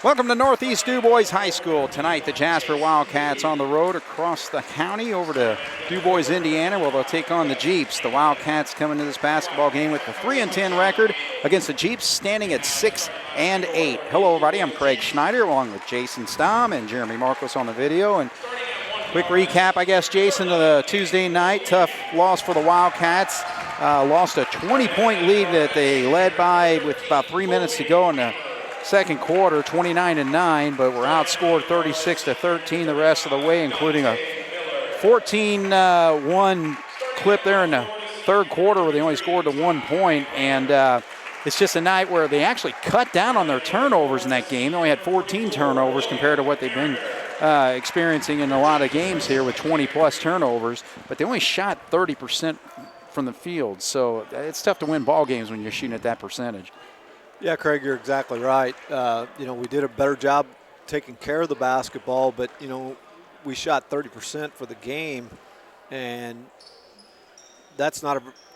Welcome to Northeast Dubois High School. Tonight, the Jasper Wildcats on the road across the county over to Dubois, Indiana, where they'll take on the Jeeps. The Wildcats come into this basketball game with a 3-10 record against the Jeeps, standing at 6-8. Hello, everybody. I'm Craig Schneider, along with Jason Stamm and Jeremy Marcos on the video. And quick recap, I guess, Jason, of the Tuesday night. Tough loss for the Wildcats. Lost a 20-point lead that they led by with about 3 minutes to go in the second quarter, 29-9, but were outscored 36-13 the rest of the way, including a 14-1 clip there in the third quarter where they only scored to 1 point. And it's just a night where they actually cut down on their turnovers in that game. They only had 14 turnovers compared to what they've been experiencing in a lot of games here with 20-plus turnovers, but they only shot 30% from the field. So it's tough to win ball games when you're shooting at that percentage. Yeah, Craig, you're exactly right. We did a better job taking care of the basketball, but, we shot 30% for the game, and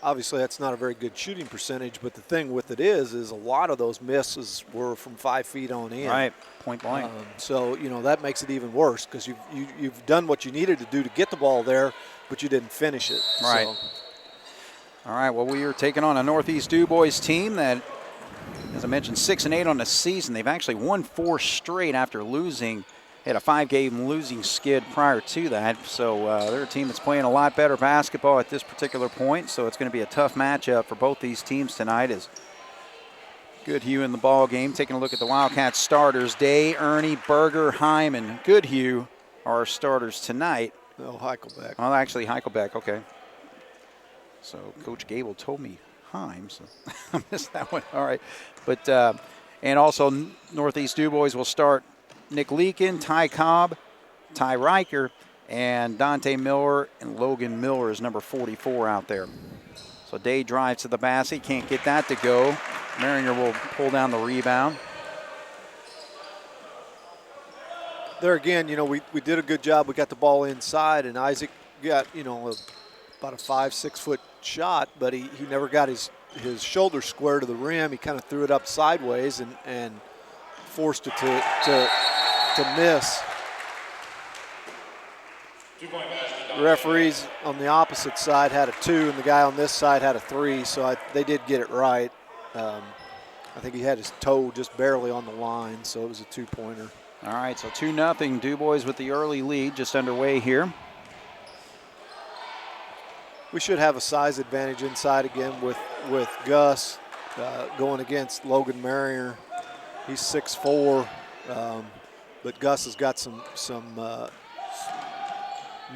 obviously that's not a very good shooting percentage, but the thing with it is a lot of those misses were from 5 feet on in. Right, point blank. So, that makes it even worse because you've done what you needed to do to get the ball there, but you didn't finish it. Right. So. All right, well, we are taking on a Northeast Dubois team that, as I mentioned, 6-8 on the season. They've actually won 4 straight after losing. They had a 5-game losing skid prior to that. So they're a team that's playing a lot better basketball at this particular point. So it's going to be a tough matchup for both these teams tonight. As Goodhue in the ball game. Taking a look at the Wildcats starters. Day, Ernie, Berger, Heim, and Goodhue are our starters tonight. No, Heichelbeck. Oh, actually, Heichelbeck, okay. So Coach Gable told me Heim, so I missed that one. All right. But, and also Northeast Dubois will start Nick Leakin, Ty Cobb, Ty Riker, and Dante Miller, and Logan Miller is number 44 out there. So Day drives to the basket, can't get that to go. Maringer will pull down the rebound. There again, we did a good job. We got the ball inside, and Isaac got, about a 5-6 foot shot, but he never got his shoulder square to the rim. He kind of threw it up sideways and forced it to miss. The referees on the opposite side had a 2, and the guy on this side had a 3, so they did get it right. I think he had his toe just barely on the line, so it was a 2-pointer. All right, so 2-0 Dubois with the early lead just underway here. We should have a size advantage inside again with Gus going against Logan Maringer. He's 6'4", but Gus has got some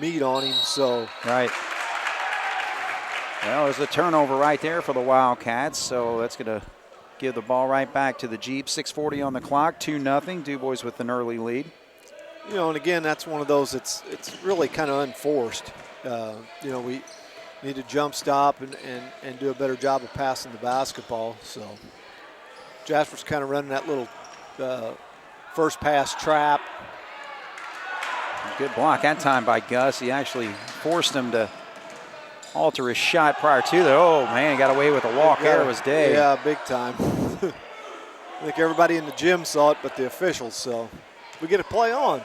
meat on him. So right. Well, there's the turnover right there for the Wildcats. So that's going to give the ball right back to the Jeeps. 6:40 on the clock. 2-0. Dubois with an early lead. And again, that's one of those. It's really kind of unforced. We need to jump stop and do a better job of passing the basketball. So Jasper's kind of running that little first pass trap. Good block that time by Gus. He actually forced him to alter his shot prior to that. Oh, man, he got away with a walk there. It was Day. Yeah, big time. I think everybody in the gym saw it, but the officials. So we get a play on.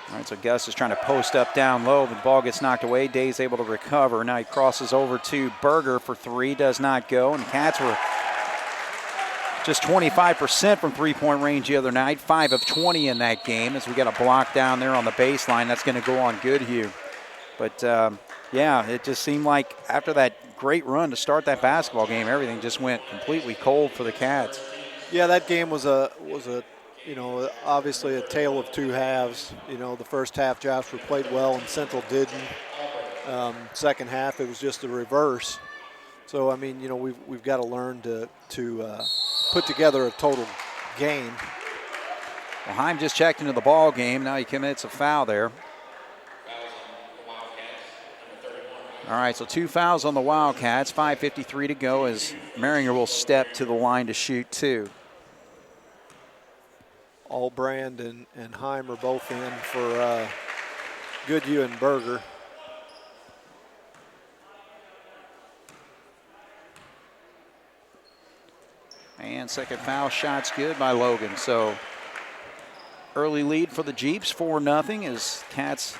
All right, so Gus is trying to post up down low. The ball gets knocked away. Day's able to recover. Now he crosses over to Berger for 3. Does not go. And the Cats were just 25% from three-point range the other night. 5 of 20 in that game as we got a block down there on the baseline. That's going to go on Goodhue. But, yeah, it just seemed like after that great run to start that basketball game, everything just went completely cold for the Cats. Yeah, that game was obviously a tale of 2 halves. The first half Jasper played well and Central didn't. Second half it was just the reverse. So, we've got to learn to put together a total game. Well, Heim just checked into the ball game. Now he commits a foul there. All right, so 2 fouls on the Wildcats. 5:53 to go as Maringer will step to the line to shoot 2. Allbrand and Heim are both in for Goodhue and Berger. And second foul shot's good by Logan. So early lead for the Jeeps, 4-0 as Cats.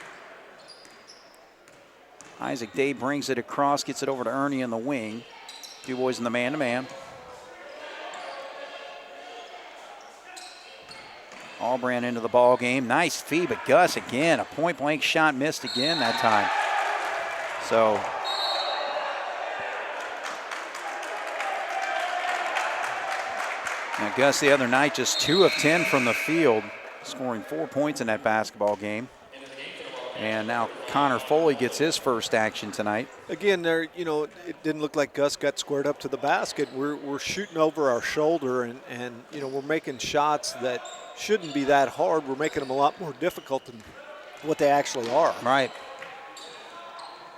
Isaac Day brings it across, gets it over to Ernie in the wing. Dubois in the man-to-man. Allbrand into the ball game. Nice feed, but Gus again, a point-blank shot missed again that time. So now Gus the other night just 2 of 10 from the field, scoring 4 points in that basketball game. And now Connor Foley gets his first action tonight. Again, there, you know, it didn't look like Gus got squared up to the basket. We're shooting over our shoulder, and you know, we're making shots that shouldn't be that hard. We're making them a lot more difficult than what they actually are. Right.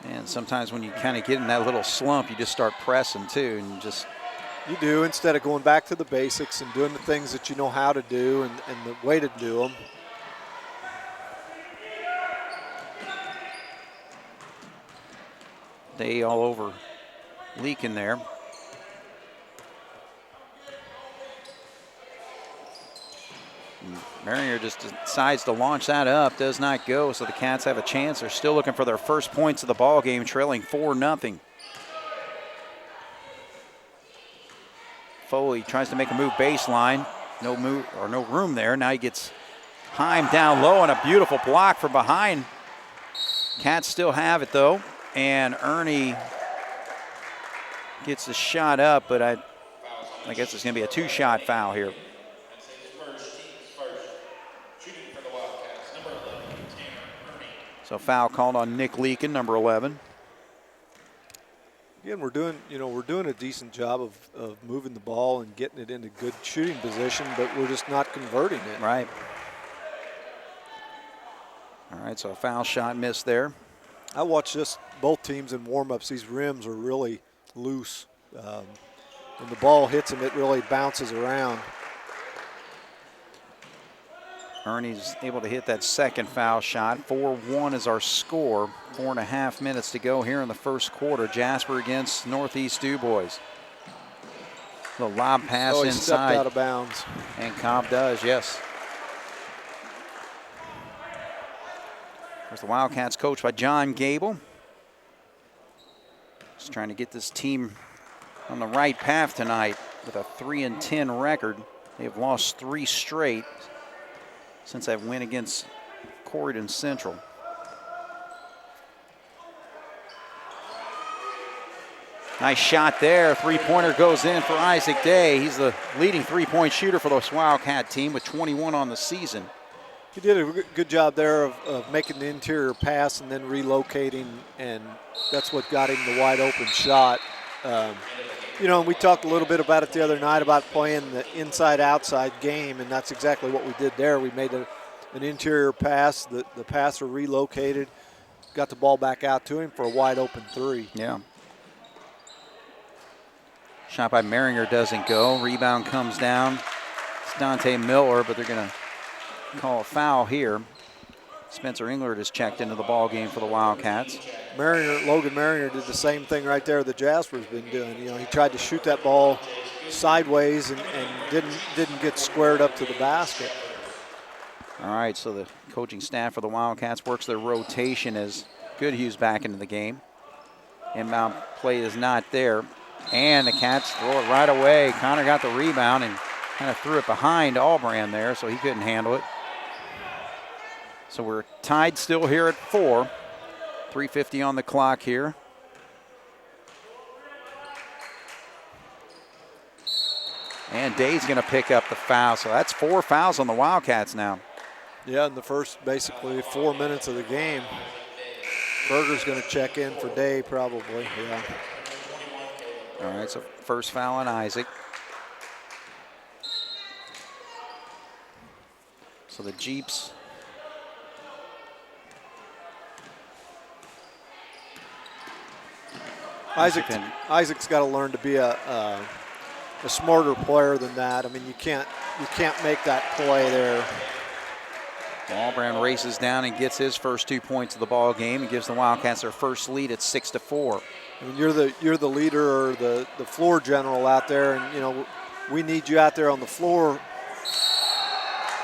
And sometimes when you kind of get in that little slump, you just start pressing too, and just. You do, instead of going back to the basics and doing the things that you know how to do and the way to do them. Day all over Leakin there. Marion just decides to launch that up, does not go, so the Cats have a chance. They're still looking for their first points of the ball game, trailing 4-0. Foley tries to make a move baseline. No move or no room there. Now he gets Heim down low and a beautiful block from behind. Cats still have it though. And Ernie gets the shot up, but I guess it's going to be a 2-shot foul here. So foul called on Nick Leakin, number 11. Again, we're doing a decent job of moving the ball and getting it into good shooting position, but we're just not converting it. Right. All right, so a foul shot missed there. I watched both teams in warm-ups. These rims are really loose. When the ball hits them, it really bounces around. Ernie's able to hit that second foul shot. 4-1 is our score. 4.5 minutes to go here in the first quarter. Jasper against Northeast Dubois. The lob pass he inside. Stepped out of bounds. And Cobb does, yes. There's the Wildcats coached by John Gable. Just trying to get this team on the right path tonight with a 3-10 record. They've lost 3 straight since that win against Corydon Central. Nice shot there. 3-pointer goes in for Isaac Day. He's the leading 3-point shooter for this Wildcat team with 21 on the season. He did a good job there of making the interior pass and then relocating, and that's what got him the wide open shot. You know, we talked a little bit about it the other night about playing the inside-outside game, and that's exactly what we did there. We made an interior pass. The passer relocated, got the ball back out to him for a wide open 3. Yeah. Shot by Maringer doesn't go. Rebound comes down. It's Dante Miller, but they're going to call a foul here. Spencer Englert is checked into the ball game for the Wildcats. Logan Maringer did the same thing right there that Jasper's been doing. You know, he tried to shoot that ball sideways and didn't get squared up to the basket. All right, so the coaching staff for the Wildcats works their rotation as Goodhue's back into the game. Inbound play is not there. And the Cats throw it right away. Connor got the rebound and kind of threw it behind Allbrand there, so he couldn't handle it. So we're tied still here at 4. 3:50 on the clock here. And Day's going to pick up the foul. So that's 4 fouls on the Wildcats now. Yeah, in the first basically 4 minutes of the game. Berger's going to check in for Day probably, yeah. All right, so first foul on Isaac. So the Jeeps. Isaac's got to learn to be a smarter player than that. I mean, you can't make that play there. Allbrand races down and gets his first 2 points of the ball game and gives the Wildcats their first lead at 6-4. I mean, you're the leader or the floor general out there, and you know we need you out there on the floor.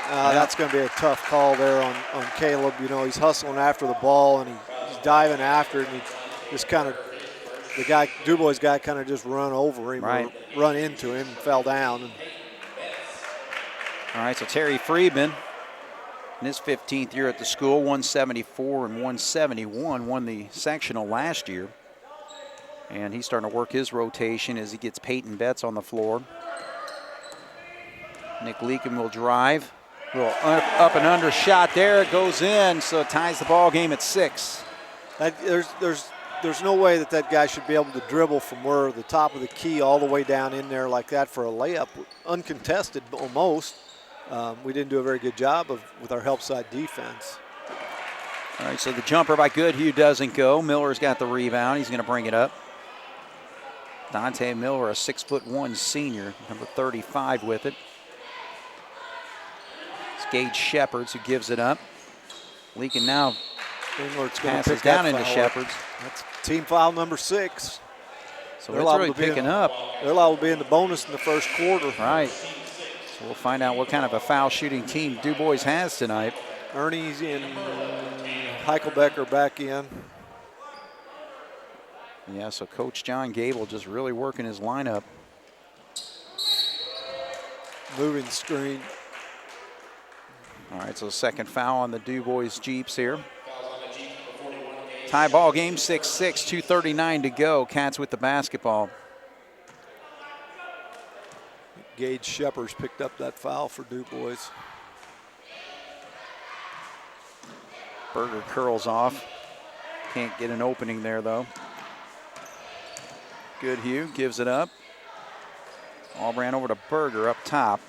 That's going to be a tough call there on Caleb. You know, he's hustling after the ball, and he's diving after it, and he just kind of, Dubois guy kind of just run over him, right, or run into him and fell down. All right, so Terry Friedman, in his 15th year at the school, 174 and 171, won the sectional last year. And he's starting to work his rotation as he gets Peyton Betts on the floor. Nick Leakin will drive. A little up and under shot there. It goes in, so it ties the ball game at 6. There's no way that guy should be able to dribble from where the top of the key all the way down in there like that for a layup, uncontested almost. We didn't do a very good job with our help side defense. All right, so the jumper by Goodhue doesn't go. Miller's got the rebound. He's going to bring it up. Dante Miller, a 6'1" senior, number 35 with it. It's Gage Shepherds who gives it up. Leakin now passes down into Shepherds. That's team foul number 6. So they're really picking up. They're liable to be in the bonus in the first quarter. Right. So we'll find out what kind of a foul shooting team Dubois has tonight. Ernie's in, Heichelbecker back in. Yeah, so Coach John Gable just really working his lineup. Moving screen. All right, so second foul on the Dubois Jeeps here. Tie ball game, 6-6, 2:39 to go. Cats with the basketball. Gage Shepherds picked up that foul for Dubois. Berger curls off. Can't get an opening there, though. Goodhue gives it up. All ran over to Berger up top.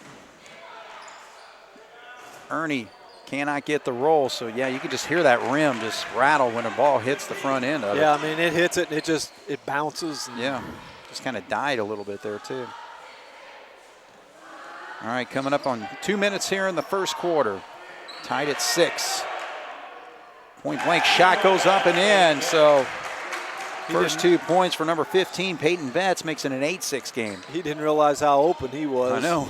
Ernie cannot get the roll, so yeah, you can just hear that rim just rattle when a ball hits the front end of it. Yeah, I mean, it hits it and it bounces. Yeah, just kind of died a little bit there too. All right, coming up on 2 minutes here in the first quarter. Tied at 6. Point blank shot goes up and in, so first 2 points for number 15, Peyton Betts, makes it an 8-6 game. He didn't realize how open he was. I know.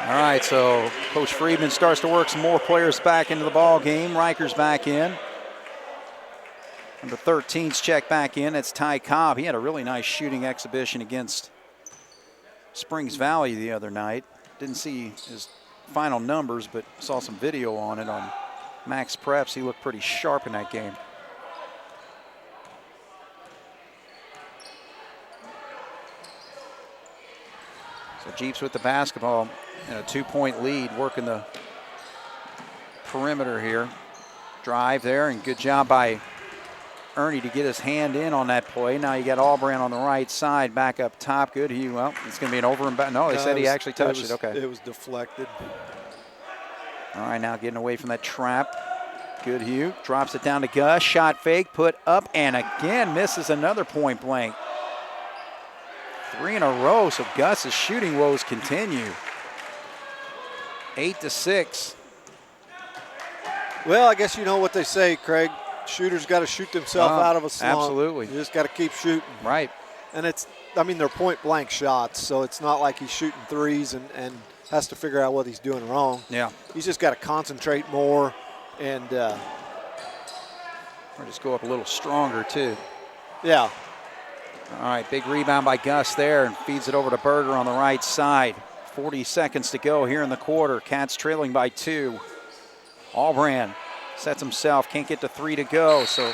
All right, so Coach Friedman starts to work some more players back into the ball game. Riker's back in. Number 13's checked back in. It's Ty Cobb. He had a really nice shooting exhibition against Springs Valley the other night. Didn't see his final numbers, but saw some video on it on Max Preps. He looked pretty sharp in that game. So Jeeps with the basketball and a 2-point lead, working the perimeter here. Drive there, and good job by Ernie to get his hand in on that play. Now you got Albrand on the right side, back up top. Good. Well, it's going to be an over and back. No, they said he actually touched it. Okay. It was deflected. All right, now getting away from that trap. Goodhue drops it down to Gus. Shot fake, put up, and again misses another point blank. 3 in a row, so Gus's shooting woes continue. 8-6. Well, I guess you know what they say, Craig. Shooters got to shoot themselves out of a slump. Absolutely. You just got to keep shooting. Right. And they're point blank shots, so it's not like he's shooting threes and has to figure out what he's doing wrong. Yeah. He's just got to concentrate more and or just go up a little stronger too. Yeah. All right, big rebound by Gus there and feeds it over to Berger on the right side. 40 seconds to go here in the quarter. Cats trailing by 2. Albrand sets himself, can't get to 3 to go, so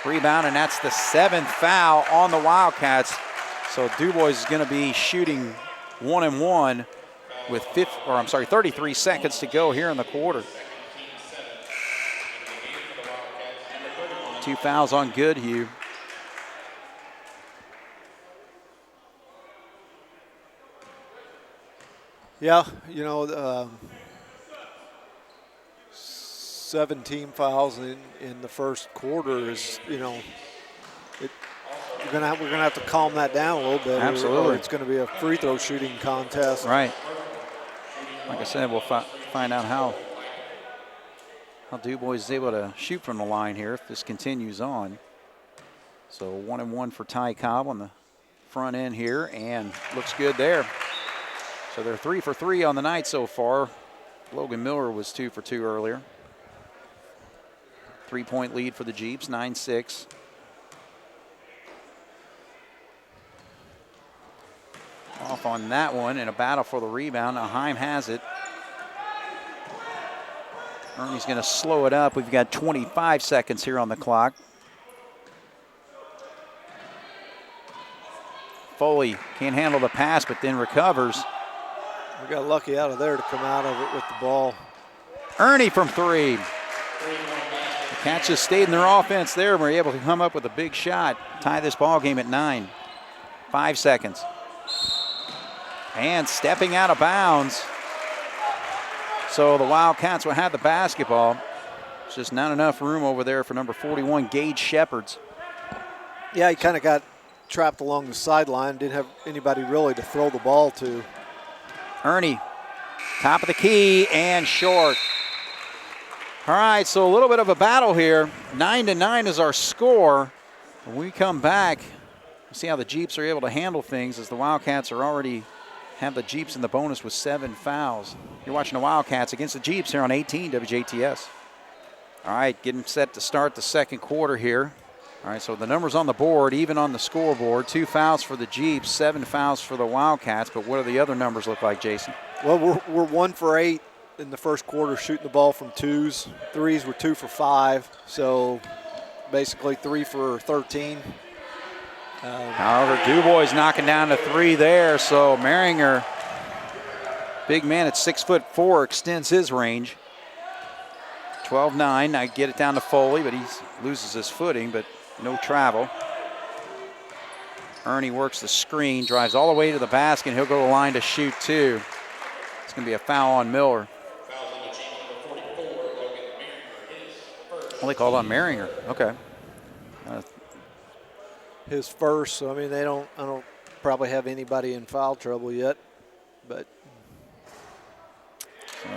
rebound, and that's the 7th foul on the Wildcats. So Dubois is going to be shooting 1-and-1 with 33 seconds to go here in the quarter. 2 fouls on Goodhue. Yeah, 17 fouls in the first quarter is, we're gonna have to calm that down a little bit. Absolutely. Or it's going to be a free throw shooting contest. Right. Like I said, we'll find out how Dubois is able to shoot from the line here if this continues on. So 1-and-1 for Ty Cobb on the front end here, and looks good there. So they're 3 for 3 on the night so far. Logan Miller was 2 for 2 earlier. 3-point lead for the Jeeps, 9-6. Off on that one in a battle for the rebound. Now Heim has it. Ernie's going to slow it up. We've got 25 seconds here on the clock. Foley can't handle the pass, but then recovers. We got lucky out of there to come out of it with the ball. Ernie from 3. The Cats just stayed in their offense there and were able to come up with a big shot. Tie this ball game at 9. 5 seconds. And stepping out of bounds. So the Wildcats will have the basketball. It's just not enough room over there for number 41, Gage Shepherds. Yeah, he kind of got trapped along the sideline. Didn't have anybody really to throw the ball to. Ernie, top of the key and short. All right, so a little bit of a battle here. 9-9 is our score. When we come back, we'll see how the Jeeps are able to handle things, as the Wildcats are already have the Jeeps in the bonus with 7 fouls. You're watching the Wildcats against the Jeeps here on 18 WJTS. All right, getting set to start the second quarter here. All right, so the numbers on the board, even on the scoreboard, 2 fouls for the Jeeps, 7 fouls for the Wildcats. But what do the other numbers look like, Jason? Well, we're 1 for 8 in the first quarter, shooting the ball from 2s. 3s were 2 for 5, so basically 3 for 13. However, Dubois knocking down the 3 there, so Maringer, big man at 6'4", extends his range. 12-9, I get it down to Foley, but he loses his footing, but no travel. Ernie works the screen, drives all the way to the basket, and he'll go to the line to shoot 2. It's going to be a foul on Miller. Well, they called on Maringer. Okay. His first, so I mean, I don't probably have anybody in foul trouble yet, but. So,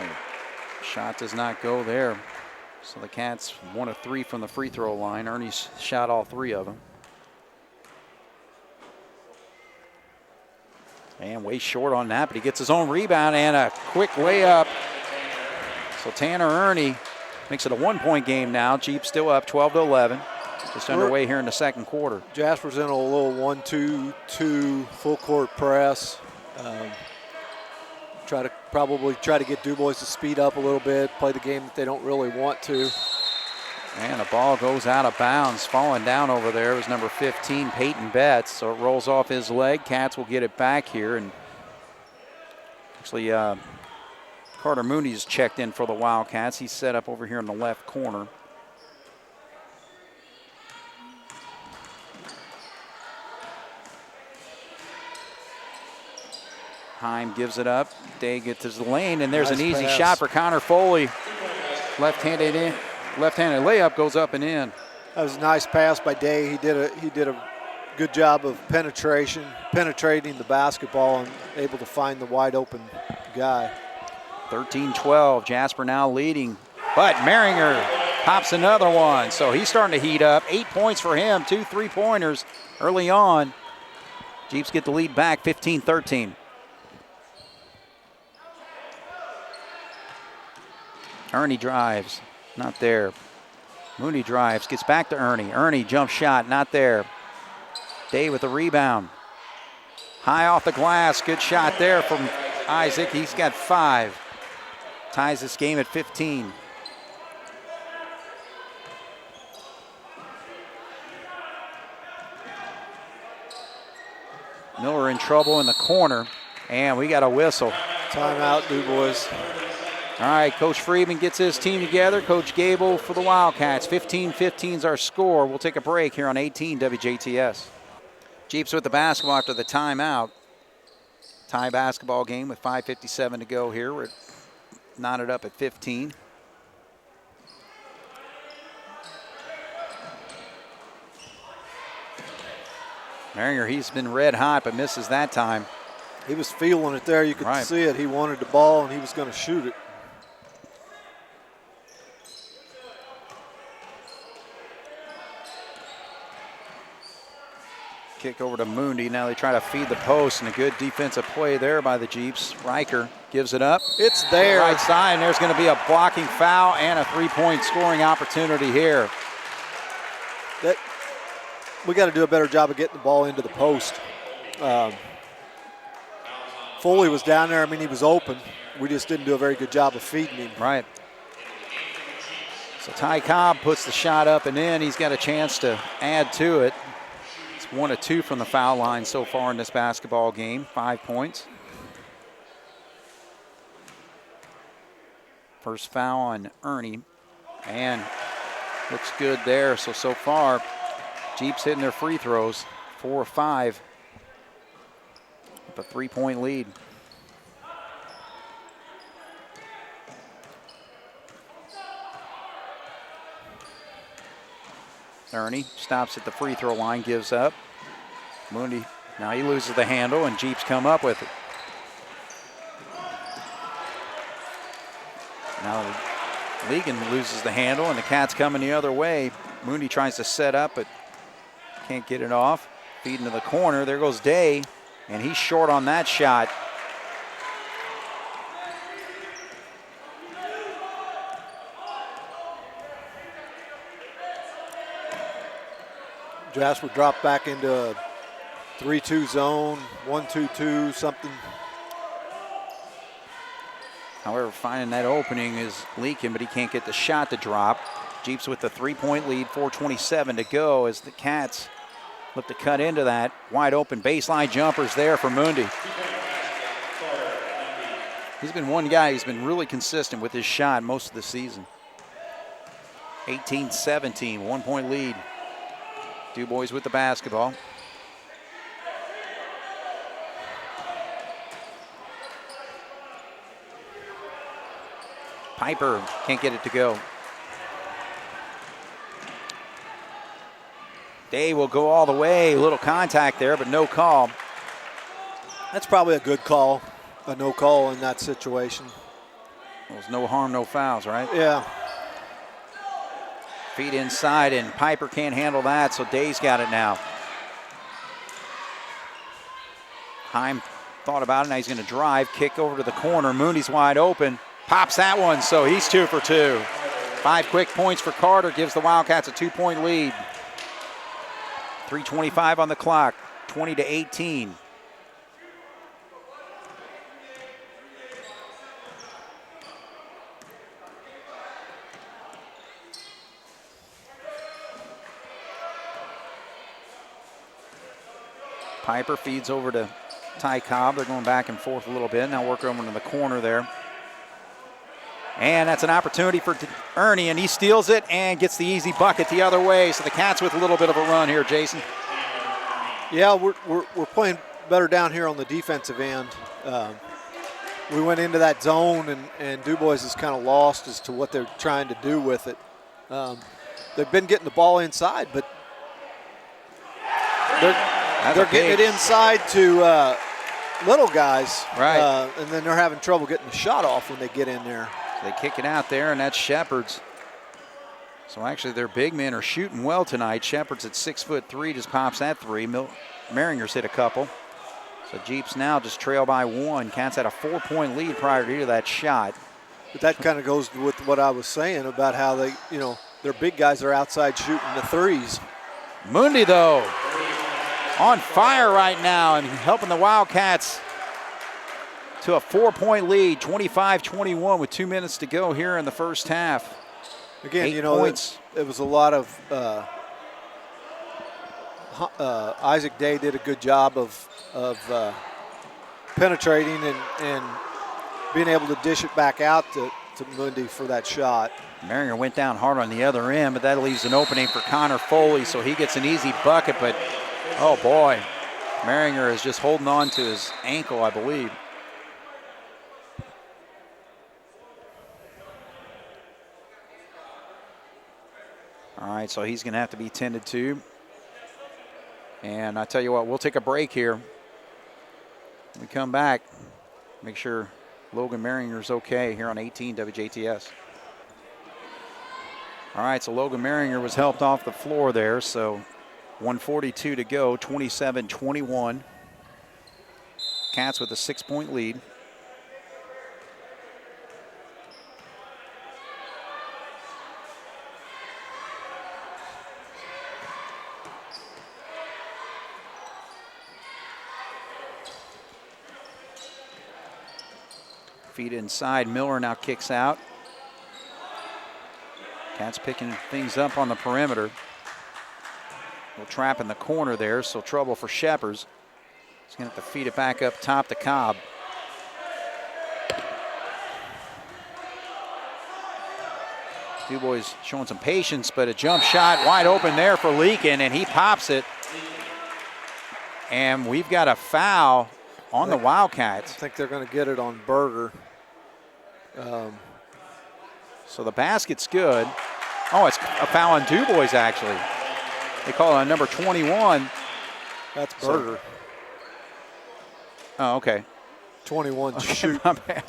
shot does not go there. So the Cats 1 of 3 from the free throw line. Ernie's shot all 3 of them. And way short on that, but he gets his own rebound and a quick layup. So Tanner Ernie makes it a 1-point game now. Jeep still up 12-11. Just underway here in the second quarter. Jasper's in a little 1-2-2 full court press. Probably try to get Dubois to speed up a little bit, play the game that they don't really want to. And the ball goes out of bounds. Falling down over there was number 15, Peyton Betts. So it rolls off his leg. Cats will get it back here. And actually, Carter Mooney's checked in for the Wildcats. He's set up over here in the left corner. Heim gives it up. Day gets his lane, and there's nice an easy pass. shot for Connor Foley. Left-handed layup goes up and in. That was a nice pass by Day. He did a good job of penetrating the basketball and able to find the wide open guy. 13-12. Jasper now leading, but Maringer pops another one. So he's starting to heat up. 8 points for him. 2 3-pointers early on. Jeeps get the lead back, 15-13. Ernie drives, not there. Mooney drives, gets back to Ernie. Ernie jump shot, not there. Day with the rebound. High off the glass, good shot there from Isaac. He's got 5. Ties this game at 15. Miller in trouble in the corner, and we got a whistle. Timeout, Dubois. All right, Coach Friedman gets his team together. Coach Gable for the Wildcats. 15-15 is our score. We'll take a break here on 18 WJTS. Jeeps with the basketball after the timeout. Tie basketball game with 5:57 to go here. We're knotted up at 15. Maringer, he's been red hot, but misses that time. He was feeling it there. You could Right. see it. He wanted the ball, and he was going to shoot it. Kick over to Mundi. Now they try to feed the post, and a good defensive play there by the Jeeps. Riker gives it up. It's there. Right side, and there's going to be a blocking foul and a three-point scoring opportunity here. We got to do a better job of getting the ball into the post. Foley was down there. I mean, he was open. We just didn't do a very good job of feeding him. Right. So Ty Cobb puts the shot up and in. He's got a chance to add to it. It's 1 of 2 from the foul line so far in this basketball game. 5 points. First foul on Ernie. And looks good there. So far, Jeeps hitting their free throws. 4 of 5. With a 3-point lead. Ernie stops at the free throw line, gives up. Mundi, now he loses the handle, and Jeeps come up with it. Now Legan loses the handle, and the Cats coming the other way. Mundi tries to set up, but can't get it off. Feed into the corner. There goes Day, and he's short on that shot. Jasper dropped back into a 3-2 zone, 1-2-2, something. However, finding that opening is leaking, but he can't get the shot to drop. Jeeps with the 3-point lead, 4:27 to go as the Cats look to cut into that. Wide open baseline jumpers there for Mundi. He's been one guy who's been really consistent with his shot most of the season. 18-17, 1-point lead. Dubois with the basketball. Piper can't get it to go. Day will go all the way. A little contact there, but no call. That's probably a good call, a no call in that situation. There's no harm, no fouls, right? Yeah. Feet inside, and Piper can't handle that, so Day's got it now. Heim thought about it. Now he's going to drive, kick over to the corner. Mundi's wide open. Pops that one, so he's 2 for 2. 5 quick points for Carter, gives the Wildcats a 2-point lead. 3:25 on the clock, 20-18. Piper feeds over to Ty Cobb. They're going back and forth a little bit. Now working over to the corner there. And that's an opportunity for Ernie, and he steals it and gets the easy bucket the other way. So the Cats with a little bit of a run here, Jason. Yeah, we're playing better down here on the defensive end. We went into that zone, and Dubois is kind of lost as to what they're trying to do with it. They've been getting the ball inside, but they're getting it inside to little guys. Right. And then they're having trouble getting the shot off when they get in there. So they kick it out there, and that's Shepard's. So actually their big men are shooting well tonight. Shepard's at 6'3", just pops that 3. Maringer's hit a couple. So Jeeps now just trail by 1. Cats had a 4-point lead prior to that shot. But that kind of goes with what I was saying about how they, their big guys are outside shooting the threes. Mundi, though, on fire right now and helping the Wildcats to a 4-point lead, 25-21 with 2 minutes to go here in the first half. Again, 8 points. It was a lot of Isaac Day did a good job of penetrating and being able to dish it back out to Mundi for that shot. Maringer went down hard on the other end, but that leaves an opening for Connor Foley, so he gets an easy bucket, but oh boy, Maringer is just holding on to his ankle, I believe. All right, so he's going to have to be tended to. And I tell you what, we'll take a break here. When we come back, make sure Logan Maringer's okay here on 18 WJTS. All right, so Logan Maringer was helped off the floor there, so 1:42 to go, 27-21. Cats with a 6-point lead. Feet inside, Miller now kicks out. Cats picking things up on the perimeter. Little trap in the corner there, so trouble for Sheppers. He's going to have to feed it back up top to Cobb. Dubois showing some patience, but a jump shot wide open there for Leakin, and he pops it. And we've got a foul on the Wildcats. I think they're going to get it on Berger. So the basket's good. Oh, it's a foul on Dubois, actually. They call it on number 21. That's Berger. Oh, okay. 21 shoot. My bad.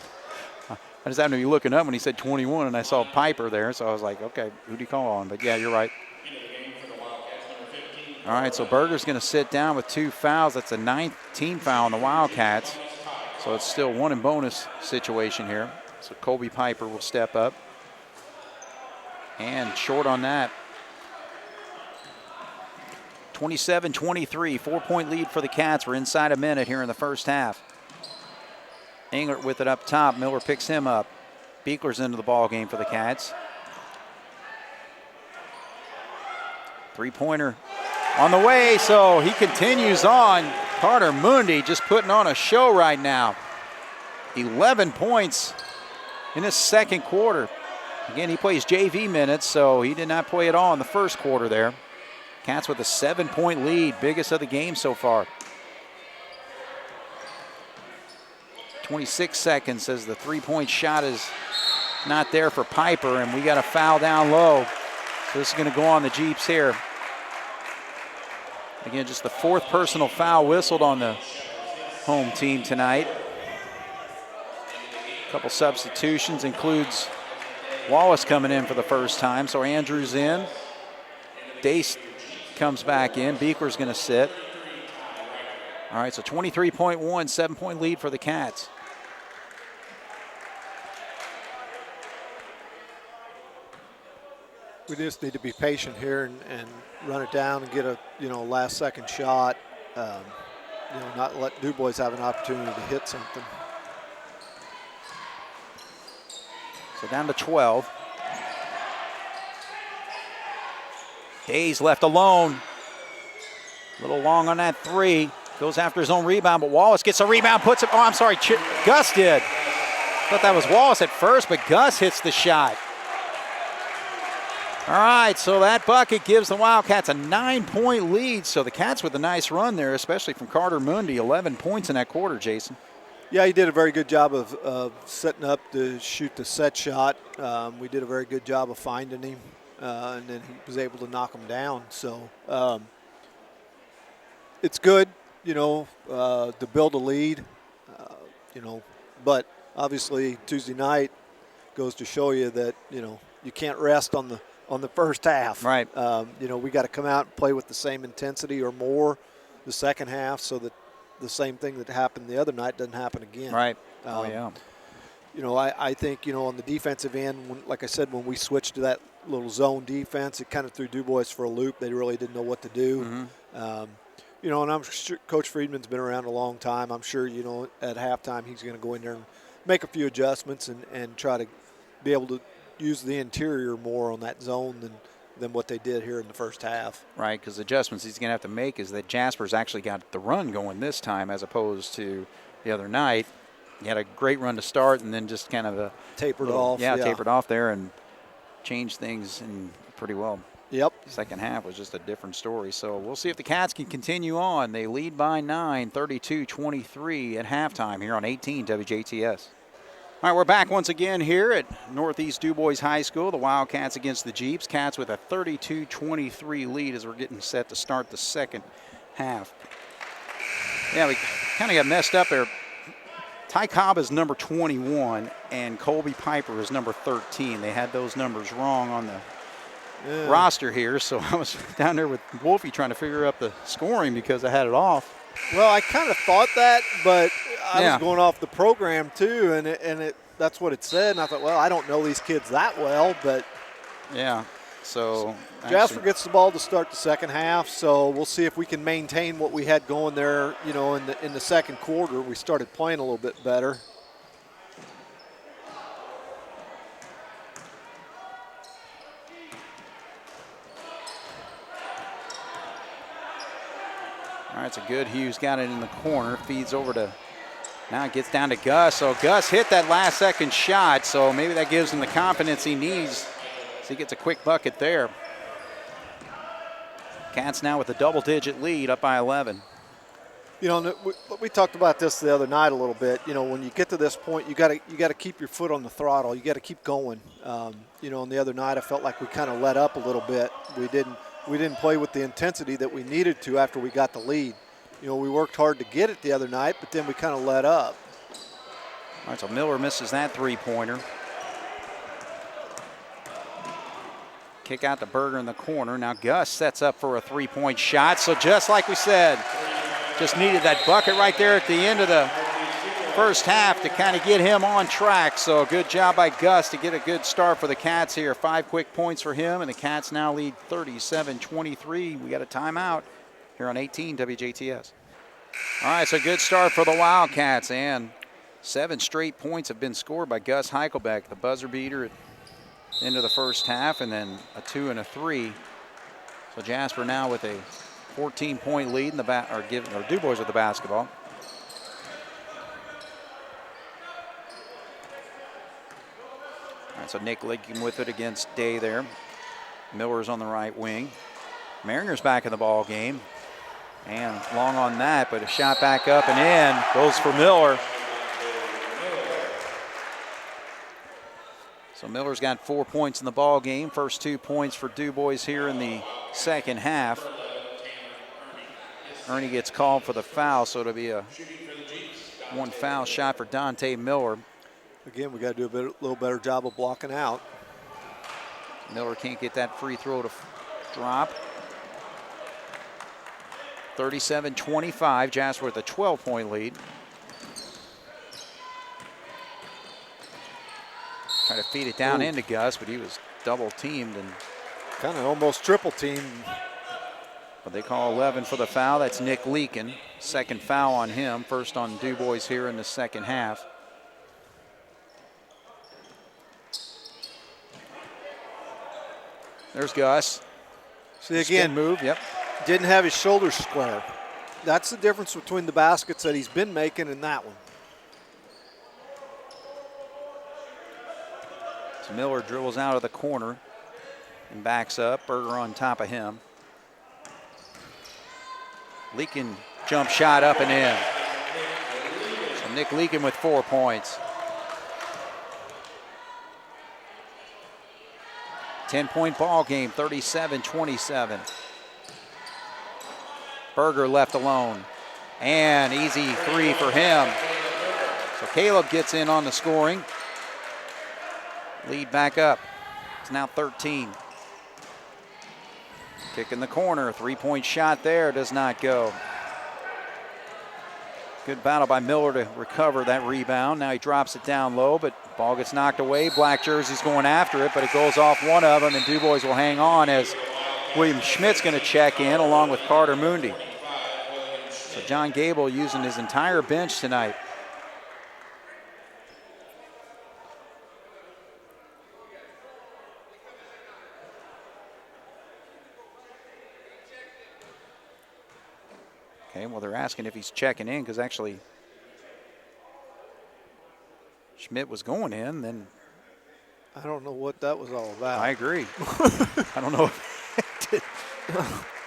I just happened to be looking up when he said 21, and I saw Piper there, so I was like, okay, who do you call on? But, yeah, you're right. All right, so Berger's going to sit down with 2 fouls. That's a 9th team foul on the Wildcats. So it's still 1 in bonus situation here. So Colby Piper will step up. And short on that. 27-23, 4-point lead for the Cats. We're inside a minute here in the first half. Englert with it up top. Miller picks him up. Beekler's into the ball game for the Cats. 3-pointer on the way, so he continues on. Carter Mundy just putting on a show right now. 11 points in his second quarter. Again, he plays JV minutes, so he did not play at all in the first quarter there. Cats with a 7-point lead, biggest of the game so far. 26 seconds as the 3-point shot is not there for Piper, and we got a foul down low. So this is going to go on the Jeeps here. Again, just the 4th personal foul whistled on the home team tonight. A couple substitutions, includes Wallace coming in for the first time. So Andrews in. Dace comes back in. Beekler's going to sit. All right, so 23.1, 7-point lead for the Cats. We just need to be patient here and run it down and get a last-second shot. Not let Dubois have an opportunity to hit something. So down to 12. Days left alone. A little long on that 3. Goes after his own rebound, but Wallace gets a rebound, puts it. Oh, I'm sorry, Gus did. Thought that was Wallace at first, but Gus hits the shot. All right, so that bucket gives the Wildcats a 9-point lead. So the Cats with a nice run there, especially from Carter Mundy. 11 points in that quarter, Jason. Yeah, he did a very good job of setting up to shoot the set shot. We did a very good job of finding him, and then he was able to knock him down. So it's good, to build a lead, but obviously Tuesday night goes to show you that, you can't rest on the first half. Right. We got to come out and play with the same intensity or more the second half so that the same thing that happened the other night doesn't happen again. Right. Yeah. I think, on the defensive end, like I said, when we switched to that little zone defense, it kind of threw Dubois for a loop. They really didn't know what to do. Mm-hmm. And I'm sure Coach Friedman's been around a long time. I'm sure, at halftime he's going to go in there and make a few adjustments and try to be able to use the interior more on that zone than what they did here in the first half. Right, because the adjustments he's going to have to make is that Jasper's actually got the run going this time as opposed to the other night. He had a great run to start and then just kind of tapered off. Yeah, tapered off there and changed things in pretty well. Yep. Second half was just a different story. So we'll see if the Cats can continue on. They lead by 9, 32-23 at halftime here on 18 WJTS. All right, we're back once again here at Northeast Dubois High School. The Wildcats against the Jeeps. Cats with a 32-23 lead as we're getting set to start the second half. Yeah, we kind of got messed up there. Ty Cobb is number 21, and Colby Piper is number 13. They had those numbers wrong on the roster here, so I was down there with Wolfie trying to figure out the scoring because I had it off. Well, I kind of thought that, but I was going off the program too, and that's what it said. And I thought, well, I don't know these kids that well, but yeah. So Jasper gets the ball to start the second half. So we'll see if we can maintain what we had going there. You know, in the second quarter, we started playing a little bit better. All right, so good. Hughes got it in the corner, feeds over to, now it gets down to Gus. So Gus hit that last second shot, so maybe that gives him the confidence he needs. So he gets a quick bucket there. Cats now with a double-digit lead, up by 11. You know, we talked about this the other night a little bit. You know, when you get to this point, you got to keep your foot on the throttle. You got to keep going. You know, on the other night, I felt like we kind of let up a little bit. We didn't play with the intensity that we needed to after we got the lead. You know, we worked hard to get it the other night, but then we kind of let up. All right, so Miller misses that three-pointer. Kick out to Berger in the corner. Now Gus sets up for a three-point shot. So just like we said, just needed that bucket right there at the end of the first half to kind of get him on track. So good job by Gus to get a good start for the Cats here. 5 quick points for him, and the Cats now lead 37-23. We got a timeout here on 18 WJTS. All right, so good start for the Wildcats, and 7 straight points have been scored by Gus Heichelbeck, the buzzer beater at the end of the first half, and then a 2 and a 3. So Jasper now with a 14-point lead in the Dubois with the basketball. All right, so Nick Lincoln with it against Day there. Miller's on the right wing. Mariner's back in the ball game. And long on that, but a shot back up and in. Goes for Miller. So Miller's got 4 points in the ball game. First 2 points for Dubois here in the second half. Ernie gets called for the foul, so it'll be a 1 foul shot for Dante Miller. Again, we got to do a little better job of blocking out. Miller can't get that free throw to drop. 37-25, Jasper with a 12-point lead. Trying to feed it down into Gus, but he was double teamed and kind of almost triple teamed. But they call 11 for the foul. That's Nick Leakin. Second foul on him. First on Dubois here in the second half. There's Gus. See again, spin move. Yep. Didn't have his shoulders square. That's the difference between the baskets that he's been making and that one. So Miller dribbles out of the corner and backs up. Berger on top of him. Leakin jump shot up and in. So Nick Leakin with 4 points. 10-point ball game, 37-27. Berger left alone. And easy 3 for him. So Caleb gets in on the scoring. Lead back up. It's now 13. Kick in the corner. 3-point shot there. Does not go. Good battle by Miller to recover that rebound. Now he drops it down low, but ball gets knocked away. Black jersey's going after it, but it goes off one of them, and Dubois will hang on as William Schmidt's going to check in along with Carter Mundy. So John Gable using his entire bench tonight. Okay, well, they're asking if he's checking in because actually Schmidt was going in. Then I don't know what that was all about. I agree. I don't know.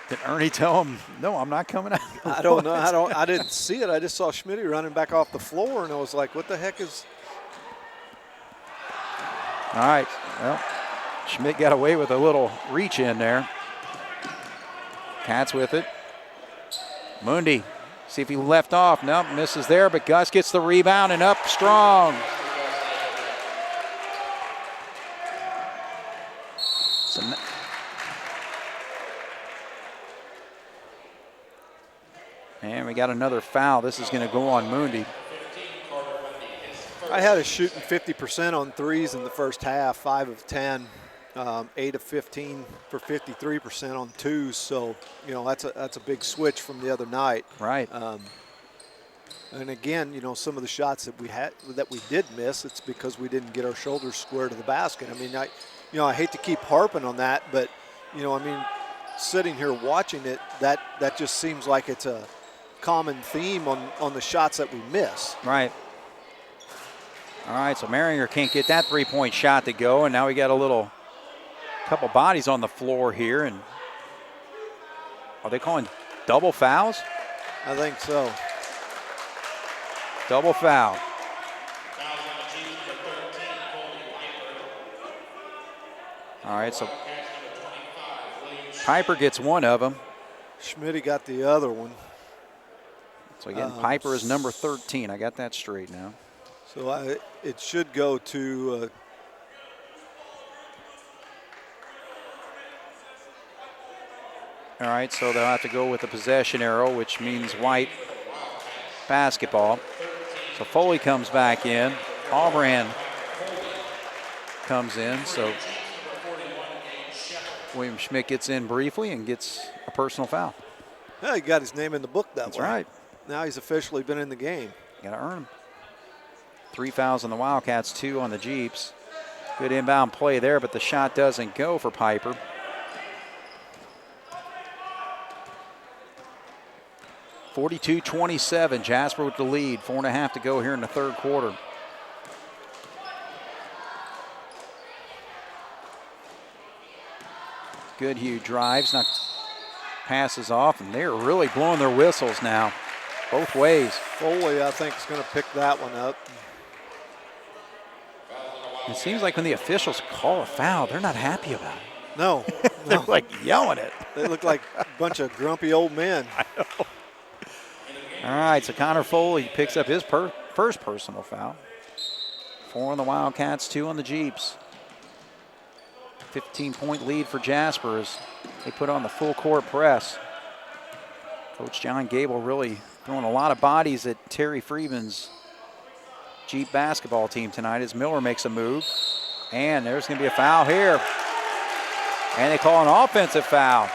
Did Ernie tell him, no, I'm not coming out? I don't know. I didn't see it. I just saw Schmidt running back off the floor, and I was like, what the heck is? All right. Well, Schmidt got away with a little reach in there. Cats with it. Mundy, see if he left off. Nope, misses there, but Gus gets the rebound and up strong. So And we got another foul. This is going to go on Moondy. I had us shooting 50% on threes in the first half, 5 of 10, 8 of 15 for 53% on twos. So, you know, that's a big switch from the other night. Right. And again, you know, some of the shots that we did miss, it's because we didn't get our shoulders square to the basket. I mean, I hate to keep harping on that, but, you know, I mean, sitting here watching it, that just seems like it's a common theme on the shots that we miss. Right. All right, so Maringer can't get that three-point shot to go, and now we got a couple bodies on the floor here. And are they calling double fouls? I think so. Double foul. All right, so Piper gets one of them. Schmitty got the other one. So again, Piper is number 13. I got that straight now. So it should go to all right, so they'll have to go with the possession arrow, which means white basketball. So Foley comes back in. Albrand comes in. So William Schmidt gets in briefly and gets a personal foul. Yeah, he got his name in the book that That's way. right. Now he's officially been in the game. Got to earn him. 3 fouls on the Wildcats, 2 on the Jeeps. Good inbound play there, but the shot doesn't go for Piper. (42-27), Jasper with the lead. 4.5 to go here in the third quarter. Goodhue drives, passes off, and they're really blowing their whistles now, both ways. Foley, I think, is going to pick that one up. It seems like when the officials call a foul, they're not happy about it. No. They're like yelling it. They look like a bunch of grumpy old men. I know. All right, so Connor Foley picks up his first personal foul. 4 on the Wildcats, 2 on the Jeeps. 15-point lead for Jasper as they put on the full court press. Coach John Gable really throwing a lot of bodies at Terry Freeman's Jeep basketball team tonight as Miller makes a move. And there's going to be a foul here. And they call an offensive foul.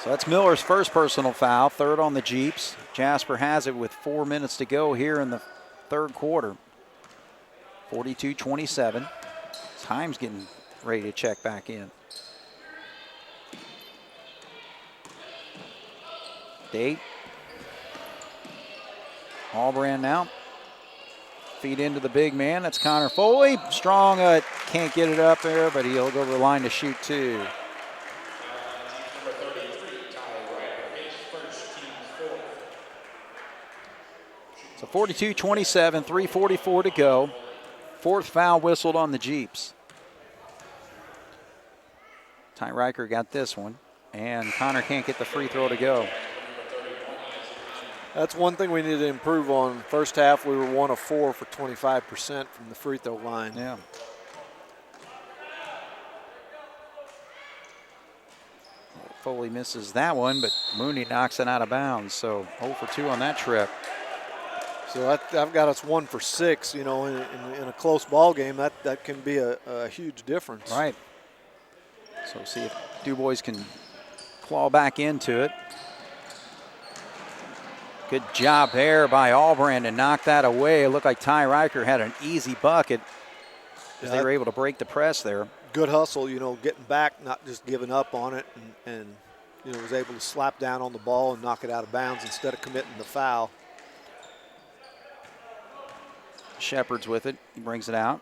So that's Miller's first personal foul, 3rd on the Jeeps. Jasper has it with 4 minutes to go here in the third quarter. 42-27. Time's getting ready to check back in. Date. Albrand now. Feed into the big man. That's Connor Foley. Strong can't get it up there, but he'll go to the line to shoot 2. So 42-27, 3:44 to go. 4th foul whistled on the Jeeps. Ty Riker got this one, and Connor can't get the free throw to go. That's one thing we need to improve on. First half, we were 1 of 4 for 25% from the free throw line. Yeah. Foley misses that one, but Mooney knocks it out of bounds. So 0 for 2 on that trip. So I've got us 1 for 6. You know, in a close ball game, that can be a huge difference. Right. So see if Dubois can claw back into it. Good job there by Albrand to knock that away. It looked like Ty Riker had an easy bucket as they were able to break the press there. Good hustle, you know, getting back, not just giving up on it, and you know, was able to slap down on the ball and knock it out of bounds instead of committing the foul. Shepard's with it. He brings it out.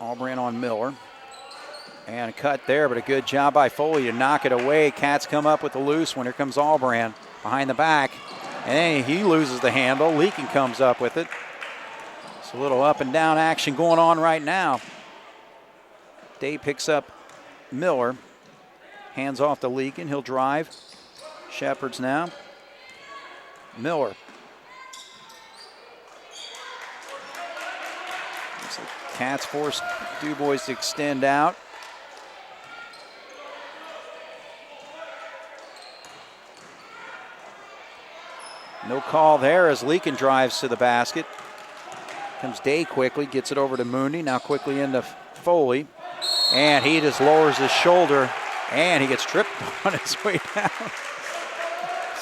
Albrand on Miller. And a cut there, but a good job by Foley to knock it away. Cats come up with the loose one. Here comes Albrand behind the back. And then he loses the handle. Leakin comes up with it. It's a little up and down action going on right now. Day picks up Miller. Hands off to Leakin. He'll drive. Shepard's now. Miller. Cats force Dubois to extend out. No call there as Leakin drives to the basket. Comes Day quickly, gets it over to Mooney, now quickly into Foley. And he just lowers his shoulder, and he gets tripped on his way down.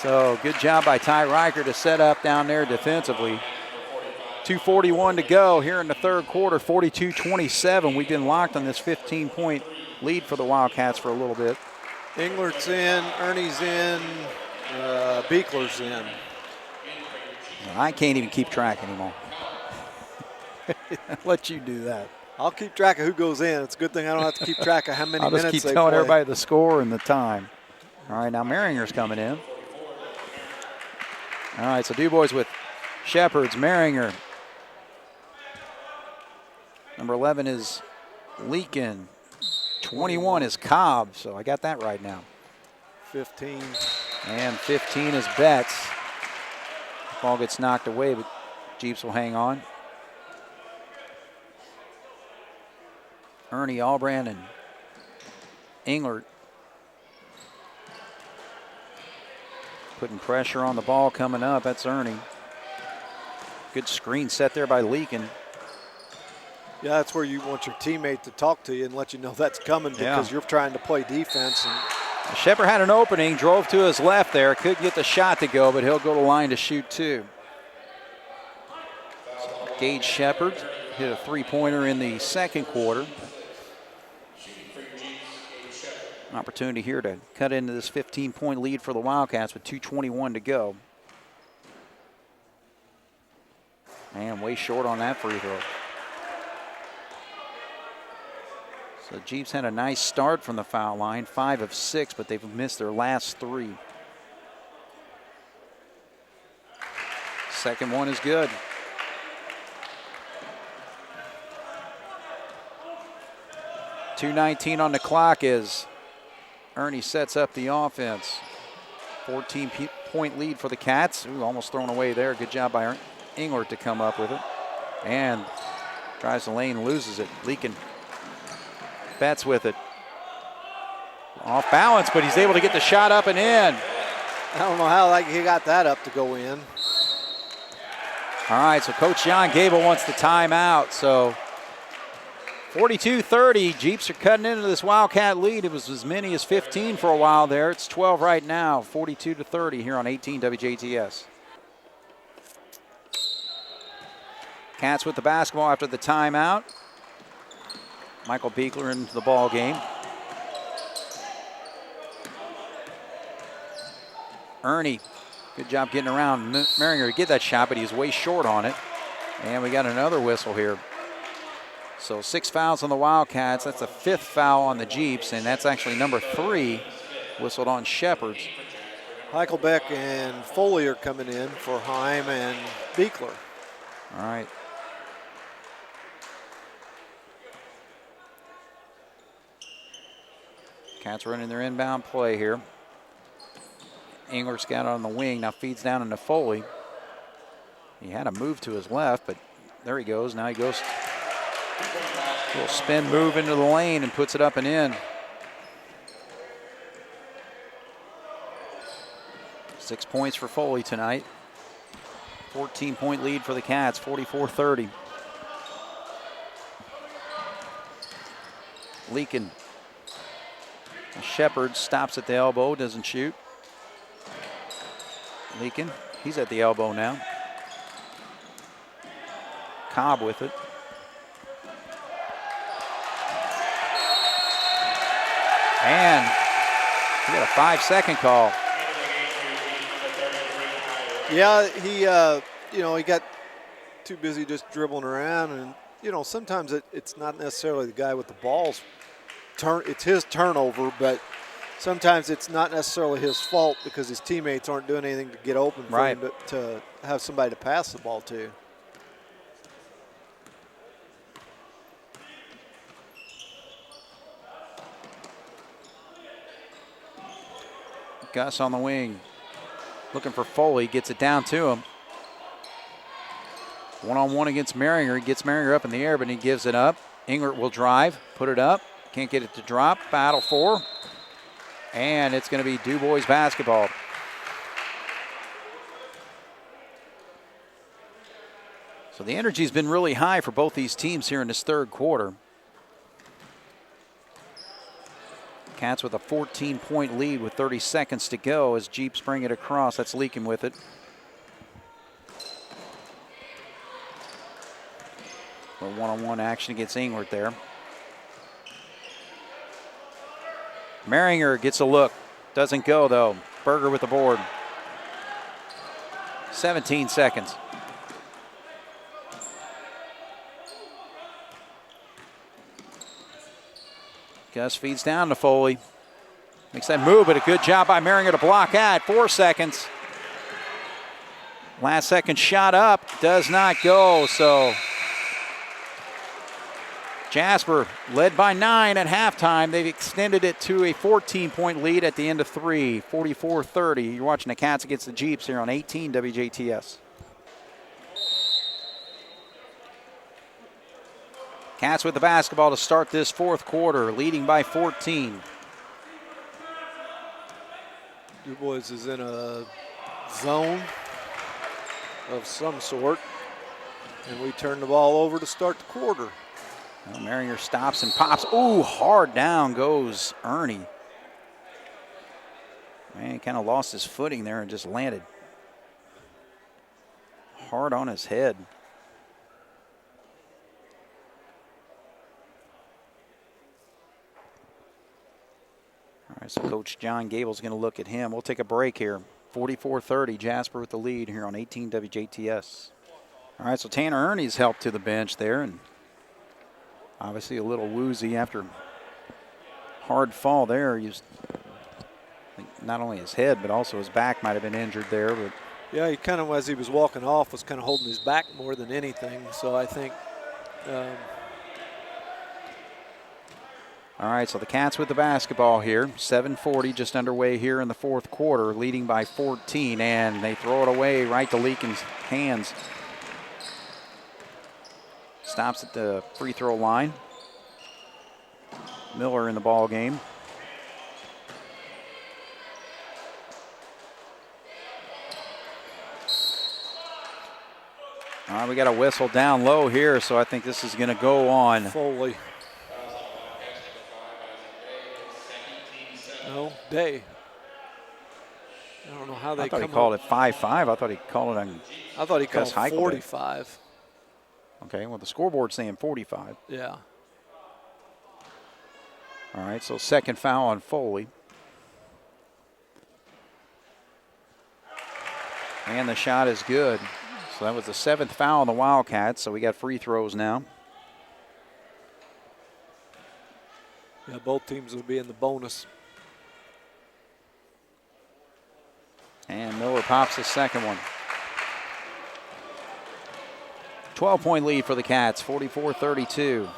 So good job by Ty Riker to set up down there defensively. 2:41 to go here in the third quarter, 42-27. We've been locked on this 15-point lead for the Wildcats for a little bit. Englert's in, Ernie's in, Beekler's in. I can't even keep track anymore. I'll let you do that. I'll keep track of who goes in. It's a good thing I don't have to keep track of how many minutes they play. I'll just keep telling everybody the score and the time. All right, now Meringer's coming in. All right, so Dubois with Shepherds, Meringer. Number 11 is Leakin. 21 is Cobb, so I got that right now. 15. And 15 is Betts. Ball gets knocked away, but Jeeps will hang on. Ernie, Albrand, and Englert putting pressure on the ball coming up. That's Ernie. Good screen set there by Leakin. Yeah, that's where you want your teammate to talk to you and let you know that's coming because you're trying to play defense. And Shepard had an opening, drove to his left there. Couldn't get the shot to go, but he'll go to line to shoot two. So Gage Shepard hit a three-pointer in the second quarter. An opportunity here to cut into this 15-point lead for the Wildcats with 2:21 to go. And way short on that free throw. So Jeeps had a nice start from the foul line, 5 of 6, but they've missed their last 3. Second one is good. .219 on the clock as Ernie sets up the offense. 14-point lead for the Cats. Ooh, almost thrown away there. Good job by Englert to come up with it. And drives the lane, loses it. Leakin. Betts with it. Off balance, but he's able to get the shot up and in. I don't know how he got that up to go in. All right, so Coach John Gable wants the timeout. So 42-30, Jeeps are cutting into this Wildcat lead. It was as many as 15 for a while there. It's 12 right now, 42-30 here on 18 WJTS. Cats with the basketball after the timeout. Michael Beekler into the ball game. Ernie, good job getting around Meringer to get that shot, but he's way short on it. And we got another whistle here. So 6 fouls on the Wildcats. That's the 5th foul on the Jeeps, and that's actually number 3 whistled on Shepherds. Heichelbeck and Foley are coming in for Heim and Beekler. All right. Cats running their inbound play here. Englert's got it on the wing, now feeds down into Foley. He had a move to his left, but there he goes. Now he goes, a little spin move into the lane and puts it up and in. 6 points for Foley tonight. 14-point lead for the Cats, 44-30. Leakin. Shepard stops at the elbow, doesn't shoot. Leakin, he's at the elbow now. Cobb with it. And we got a 5-second call. Yeah, he got too busy just dribbling around, and sometimes it's not necessarily the guy with the balls. It's his turnover, but sometimes it's not necessarily his fault because his teammates aren't doing anything to get open for him to have somebody to pass the ball to. Gus on the wing, looking for Foley, gets it down to him. One-on-one against Maringer. He gets Maringer up in the air, but he gives it up. Englert will drive, put it up. Can't get it to drop. Battle for. And it's going to be Dubois basketball. So the energy's been really high for both these teams here in this third quarter. Cats with a 14-point lead with 30 seconds to go as Jeeps bring it across. That's Leakin with it. A one-on-one action against Englert there. Maringer gets a look. Doesn't go, though. Berger with the board. 17 seconds. Gus feeds down to Foley. Makes that move, but a good job by Maringer to block at 4 seconds. Last second shot up. Does not go, so Jasper led by 9 at halftime. They've extended it to a 14-point lead at the end of 3, 44-30. You're watching the Cats against the Jeeps here on 18 WJTS. Cats with the basketball to start this fourth quarter, leading by 14. Dubois is in a zone of some sort, and we turn the ball over to start the quarter. Well, Maringer stops and pops. Ooh, hard down goes Ernie. Man, he kind of lost his footing there and just landed hard on his head. All right, so Coach John Gable's going to look at him. We'll take a break here. 44-30, Jasper with the lead here on 18 WJTS. All right, so Tanner Ernie's helped to the bench there, and obviously a little woozy after hard fall there. He was, I think not only his head, but also his back might have been injured there. But yeah, he kind of, as he was walking off, was kind of holding his back more than anything. So I think. All right, so the Cats with the basketball here. 7:40 just underway here in the fourth quarter, leading by 14, and they throw it away right to Leakin's hands. Stops at the free throw line. Miller in the ball game. All right, we got a whistle down low here, so I think this is going to go on. Foley. No, Day. I don't know how they I thought he come called up. it 5-5. I thought he called it on. I thought he called Gus Heichel 45. Okay, well, the scoreboard's saying 45. Yeah. All right, so second foul on Foley. And the shot is good. So that was the 7th foul on the Wildcats, so we got free throws now. Yeah, both teams will be in the bonus. And Miller pops the second one. 12-point lead for the Cats, 44-32.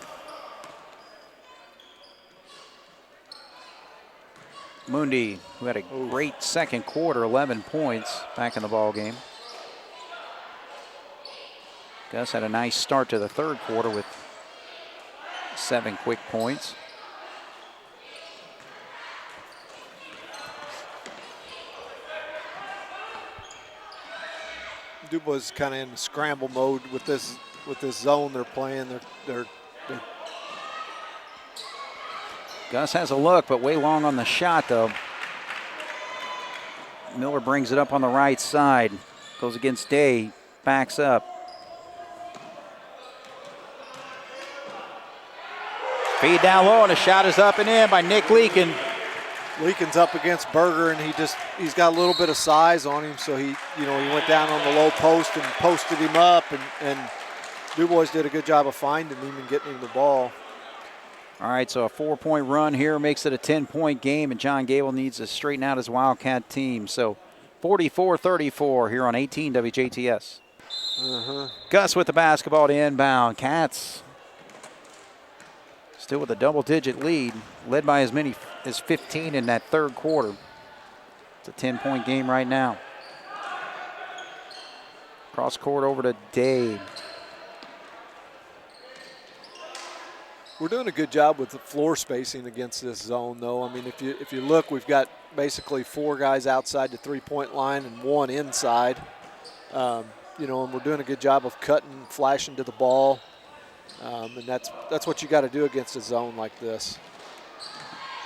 Mundi, who had a great second quarter, 11 points back in the ball game. Gus had a nice start to the third quarter with 7 quick points. Dubois kind of in scramble mode with this zone they're playing. They're Gus has a look, but way long on the shot, though. Miller brings it up on the right side. Goes against Day, backs up. Feed down low, and a shot is up and in by Nick Leakin. Leakin's up against Berger, and he's got a little bit of size on him, so he went down on the low post and posted him up, and Dubois did a good job of finding him and getting him the ball. All right, so a 4-point run here makes it a 10-point game, and John Gable needs to straighten out his Wildcat team. So 44-34 here on 18 WJTS. Gus with the basketball to inbound. Cats still with a double-digit lead, led by as many as 15 in that third quarter. It's a 10-point game right now. Cross court over to Day. We're doing a good job with the floor spacing against this zone, though. I mean, if you look, we've got basically 4 guys outside the three-point line and 1 inside. You know, and we're doing a good job of cutting, flashing to the ball, and that's what you got to do against a zone like this.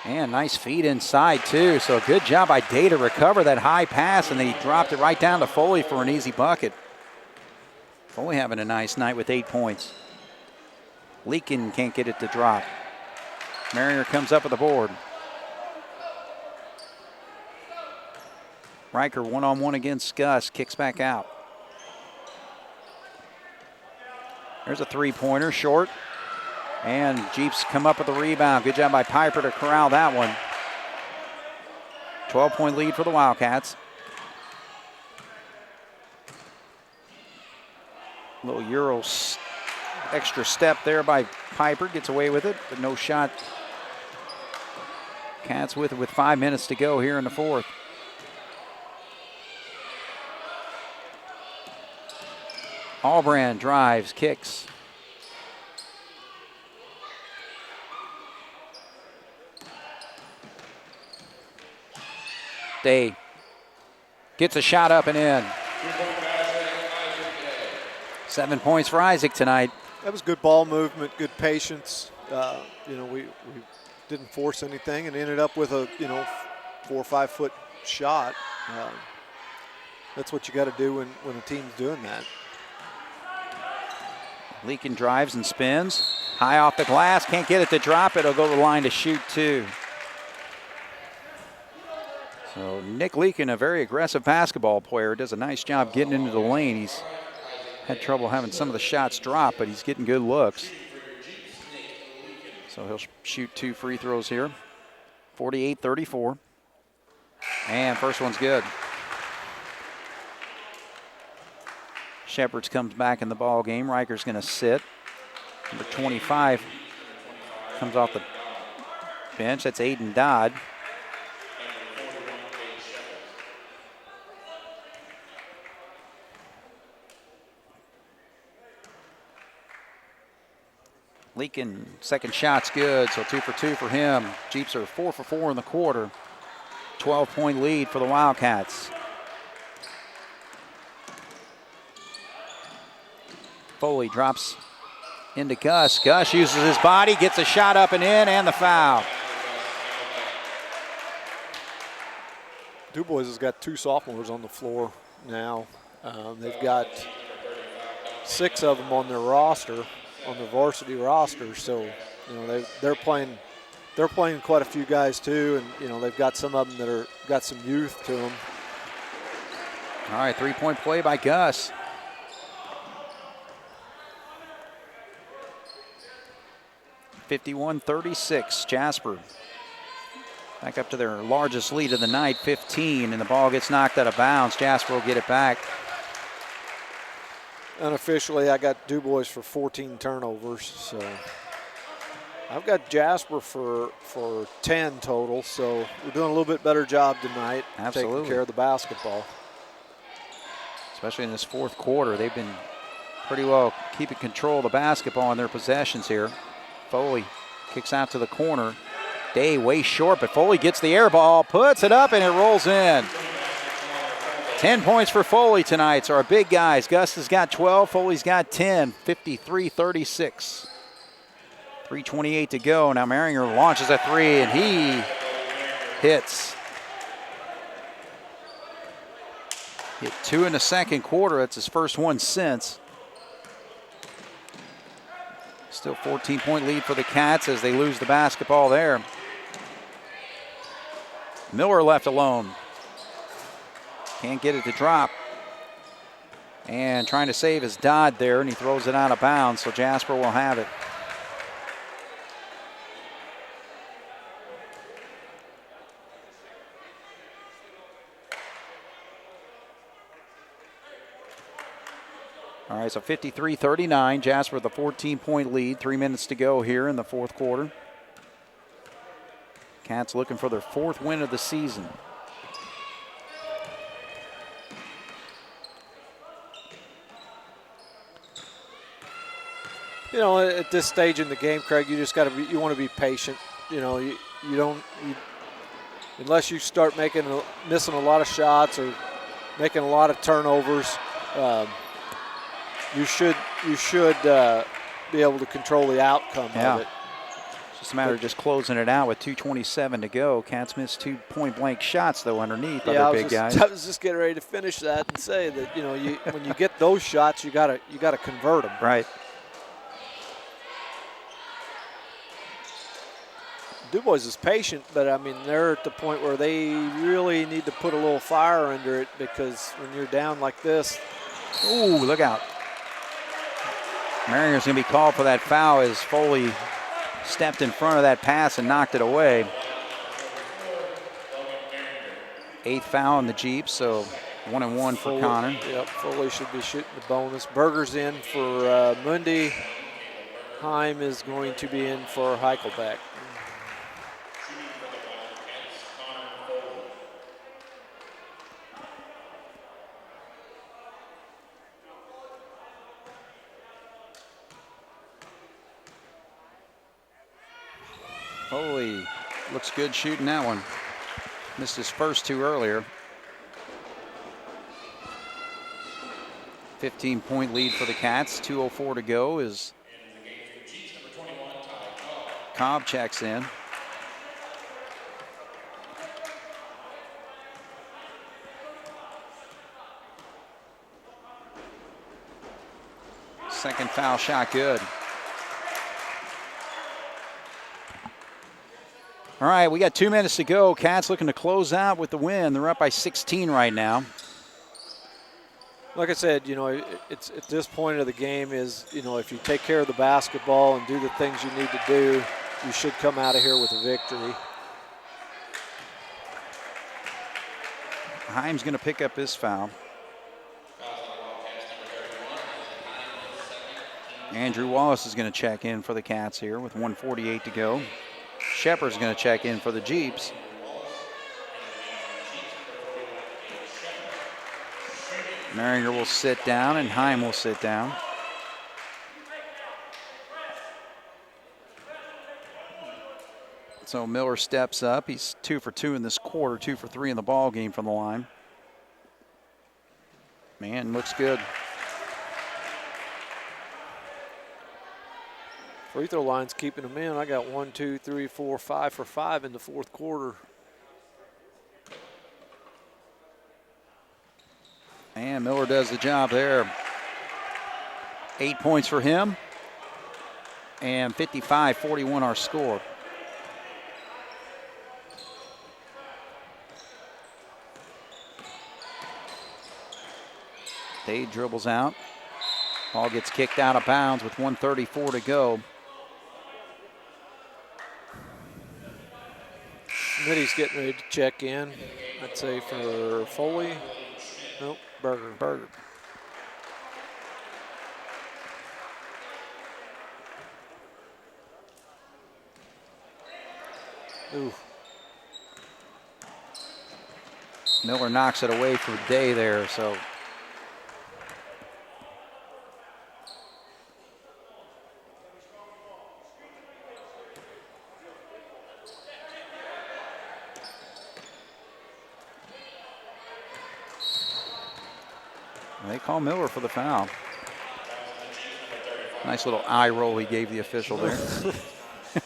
And nice feed inside, too. So good job by Day to recover that high pass, and he dropped it right down to Foley for an easy bucket. Foley having a nice night with 8 points. Leakin can't get it to drop. Marrier comes up with the board. Riker one-on-one against Gus, kicks back out. There's a three-pointer, short. And Jeeps come up with the rebound. Good job by Piper to corral that one. 12-point lead for the Wildcats. Little Euro extra step there by Piper. Gets away with it, but no shot. Cats with it with 5 minutes to go here in the fourth. Albrand drives, kicks. Day gets a shot up and in. 7 points for Isaac tonight. That was good ball movement, good patience. You know, we didn't force anything and ended up with a 4 or 5 foot shot. That's what you got to do when a team's doing that. Leakin drives and spins. High off the glass, can't get it to drop. It'll go to the line to shoot 2. So Nick Leakin, a very aggressive basketball player, does a nice job getting into the lane. He's had trouble having some of the shots drop, but he's getting good looks. So he'll shoot 2 free throws here. 48-34. And first one's good. Shepherds comes back in the ball game. Riker's going to sit. Number 25 comes off the bench. That's Aiden Dodd. Leakin, second shot's good, so 2 for 2 for him. Jeeps are 4 for 4 in the quarter. 12-point lead for the Wildcats. Foley drops into Gus. Gus uses his body, gets a shot up and in, and the foul. Dubois has got 2 sophomores on the floor now. They've got 6 of them on their roster, on the varsity roster. So, you know, they're playing quite a few guys too, and you know they've got some of them that are got some youth to them. All right, 3-point play by Gus. (51-36) Jasper back up to their largest lead of the night, 15, and the ball gets knocked out of bounds. Jasper will get it back. Unofficially, I got Dubois for 14 turnovers, so I've got Jasper for 10 total, so we're doing a little bit better job tonight. Absolutely. Taking care of the basketball. Especially in this fourth quarter, they've been pretty well keeping control of the basketball in their possessions here. Foley kicks out to the corner. Day way short, but Foley gets the air ball, puts it up, and it rolls in. 10 points for Foley tonight. So our big guys, Gus has got 12, Foley's got 10, 53-36. 3:28 to go. Now Maringer launches a 3, and he hits. Hit 2 in the second quarter. That's his first one since. Still 14-point lead for the Cats as they lose the basketball there. Miller left alone. Can't get it to drop. And trying to save is Dodd there, and he throws it out of bounds, so Jasper will have it. All right, so 53-39. Jasper with a 14-point lead. 3 minutes to go here in the fourth quarter. Cats looking for their 4th win of the season. You know, at this stage in the game, Craig, you just got to you want to be patient. You know, you don't unless you start missing a lot of shots or making a lot of turnovers. You should be able to control the outcome of it. It's just a matter of just closing it out with 2:27 to go. Cats missed 2 point-blank shots, though, underneath other big guys. I was just getting ready to finish that and say that, you know, when you get those shots, you gotta convert them. Right. Dubois is patient, but, I mean, they're at the point where they really need to put a little fire under it, because when you're down like this. Ooh, look out. Marier's going to be called for that foul as Foley stepped in front of that pass and knocked it away. 8th foul in the Jeep, so 1-1 for Connor. Yep, Foley should be shooting the bonus. Berger's in for Mundy. Heim is going to be in for Heichelbeck. Foley looks good shooting that one. Missed his first 2 earlier. 15-point lead for the Cats. 2:04 to go as Cobb checks in. Second foul shot good. All right, we got 2 minutes to go. Cats looking to close out with the win. They're up by 16 right now. Like I said, you know, it's at this point of the game is, you know, if you take care of the basketball and do the things you need to do, you should come out of here with a victory. Heim's going to pick up his foul. Andrew Wallace is going to check in for the Cats here with 1:48 to go. Shepard's going to check in for the Jeeps. Maringer will sit down and Heim will sit down. So Miller steps up. He's 2 for 2 in this quarter, 2 for 3 in the ball game from the line. Man, looks good. Free throw line's keeping them in. I got 1, 2, 3, 4, 5 for 5 in the fourth quarter. And Miller does the job there. 8 points for him. And 55-41 our score. Day dribbles out. Ball gets kicked out of bounds with 1:34 to go. Smitty's getting ready to check in. I'd say for Foley. Nope, Berger. Ooh. Miller knocks it away for Day there, so. They call Miller for the foul. Nice little eye roll he gave the official there.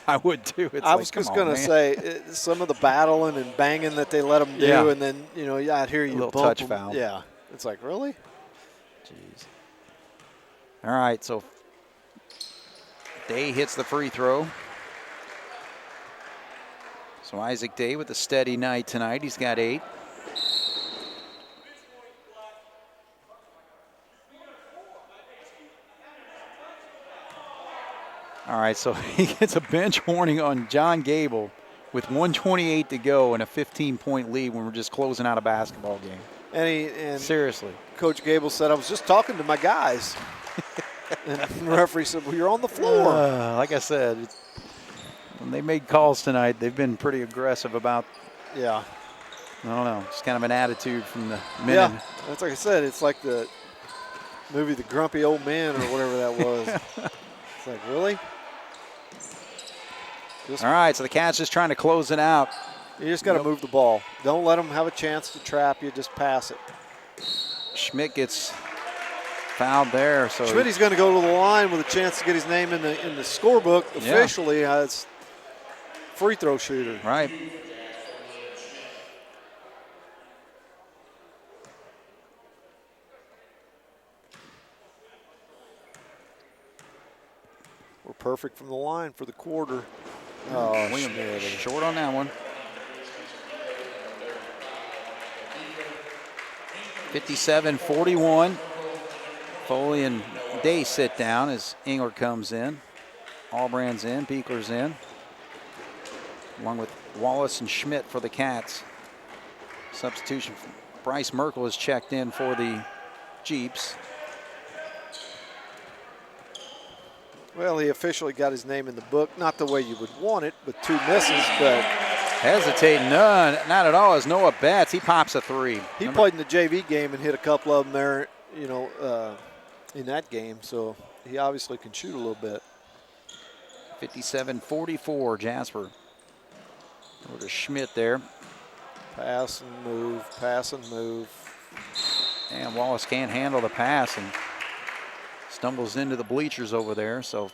I would too. I was just going to say, some of the battling and banging that they let them do, and then, you know, out here you little bump touch them. foul. Yeah, it's like, really? Jeez. All right, so Day hits the free throw. So Isaac Day with a steady night tonight. He's got 8. All right, so he gets a bench warning on John Gable with 1:28 to go and a 15-point lead when we're just closing out a basketball game. And seriously, Coach Gable said, I was just talking to my guys. And the referee said, well, you're on the floor. Like I said, when they made calls tonight, they've been pretty aggressive about, I don't know, it's kind of an attitude from the men. Yeah, that's like I said, it's like the movie The Grumpy Old Man or whatever that was. It's like, really? All right, so the Cats just trying to close it out. You just got to move the ball. Don't let them have a chance to trap you. Just pass it. Schmidt gets fouled there. So Schmidt's going to go to the line with a chance to get his name in the scorebook officially as free throw shooter. Right. We're perfect from the line for the quarter. Oh, William short on that one. 57-41. Foley and Day sit down as Engler comes in. Albrand's in, Beekler's in. Along with Wallace and Schmidt for the Cats. Substitution. Bryce Merkel is checked in for the Jeeps. Well, he officially got his name in the book. Not the way you would want it, but 2 misses, but hesitating, none, not at all, as Noah Betts. He pops a 3. He played in the JV game and hit a couple of them there, in that game. So he obviously can shoot a little bit. 57-44, Jasper. Over to Schmidt there. Pass and move, pass and move. And Wallace can't handle the pass and stumbles into the bleachers over there. So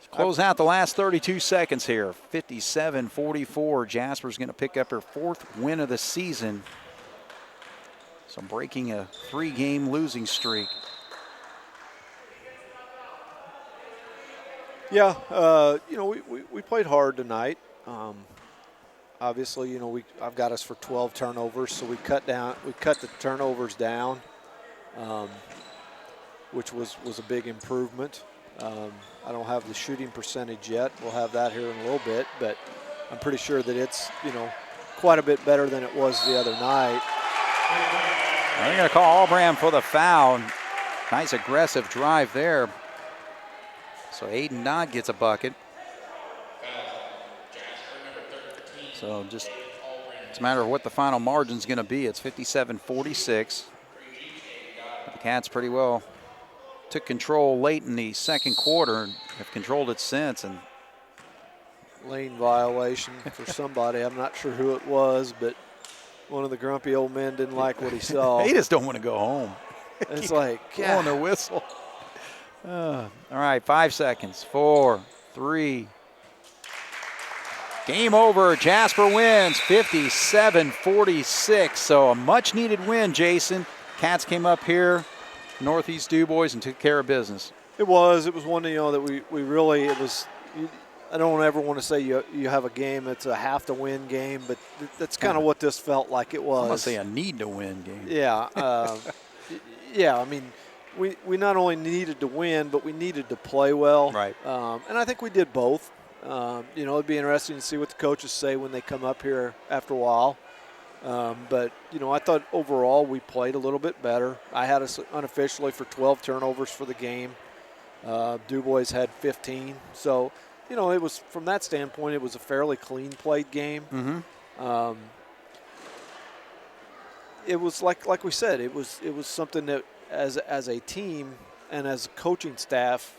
close out the last 32 seconds here. 57-44. Jasper's going to pick up her 4th win of the season. So breaking a 3-game losing streak. Yeah, we played hard tonight. Obviously, I've got us for 12 turnovers, so we cut the turnovers down, which was a big improvement. I don't have the shooting percentage yet. We'll have that here in a little bit, but I'm pretty sure that it's, quite a bit better than it was the other night. They're going to call Albrand for the foul. Nice aggressive drive there. So Aiden Dodd gets a bucket. So just it's a matter of what the final margin is going to be. It's 57-46. The Cats pretty well took control late in the second quarter and have controlled it since. And lane violation for somebody. I'm not sure who it was, but one of the grumpy old men didn't like what he saw. They just don't want to go home. It's like, blowing their whistle. All right, 5 seconds. 4, 3. Game over. Jasper wins 57-46. So a much-needed win, Jason. Cats came up here, Northeast Dubois, and took care of business. It was one that we really, it was, I don't ever want to say you have a game that's a have-to-win game, but that's kind of what this felt like it was. I'm going to say a need-to-win game. Yeah. Yeah, I mean, we not only needed to win, but we needed to play well. Right. And I think we did both. It'd be interesting to see what the coaches say when they come up here after a while. But I thought overall we played a little bit better. I had us unofficially for 12 turnovers for the game. Dubois had 15. So, it was, from that standpoint, it was a fairly clean played game. Mm-hmm. It was like we said, it was something that as a team and as a coaching staff,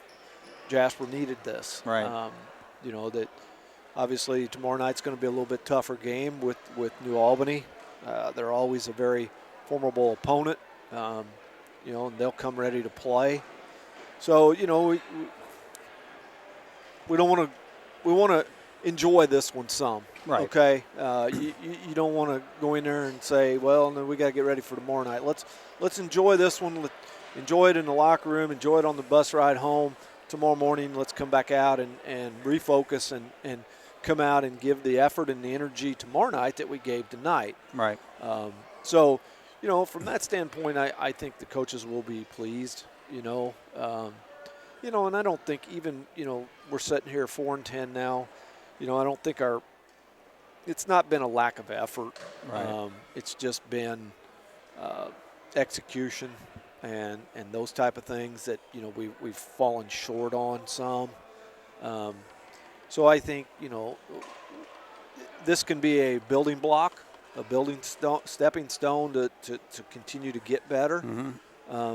Jasper needed this. Right. That obviously tomorrow night's going to be a little bit tougher game with New Albany. They're always a very formidable opponent, and they'll come ready to play. So, we don't want to. We want to enjoy this one some. Right. Okay. You don't want to go in there and say, well, no, we got to get ready for tomorrow night. Let's enjoy this one. Enjoy it in the locker room. Enjoy it on the bus ride home. Tomorrow morning, let's come back out and refocus and come out and give the effort and the energy tomorrow night that we gave tonight. Right. So, from that standpoint, I think the coaches will be pleased. And I don't think even we're sitting here 4-10 now. I don't think it's not been a lack of effort. Right. It's just been execution and those type of things that we've fallen short on some. So I think this can be a building block, a stepping stone to continue to get better. Mm-hmm.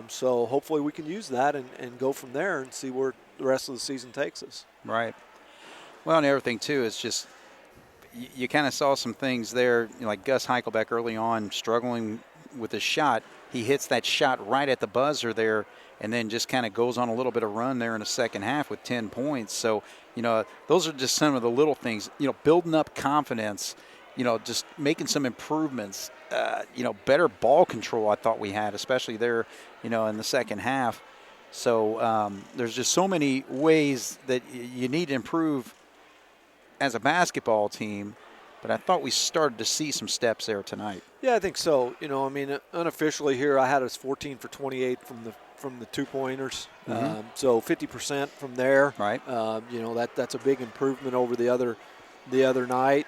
So hopefully we can use that and go from there and see where the rest of the season takes us. Right. Well, and everything too is just you kind of saw some things there, like Gus Heichelbeck early on struggling with his shot. He hits that shot right at the buzzer there, and then just kind of goes on a little bit of run there in the second half with 10 points. So, those are just some of the little things, building up confidence, just making some improvements, better ball control I thought we had, especially there, in the second half. So there's just so many ways that you need to improve as a basketball team, but I thought we started to see some steps there tonight. Yeah, I think so. Unofficially here, I had us 14 for 28 from the 2-pointers. Mm-hmm. So 50% from there. Right. That's a big improvement over the other night.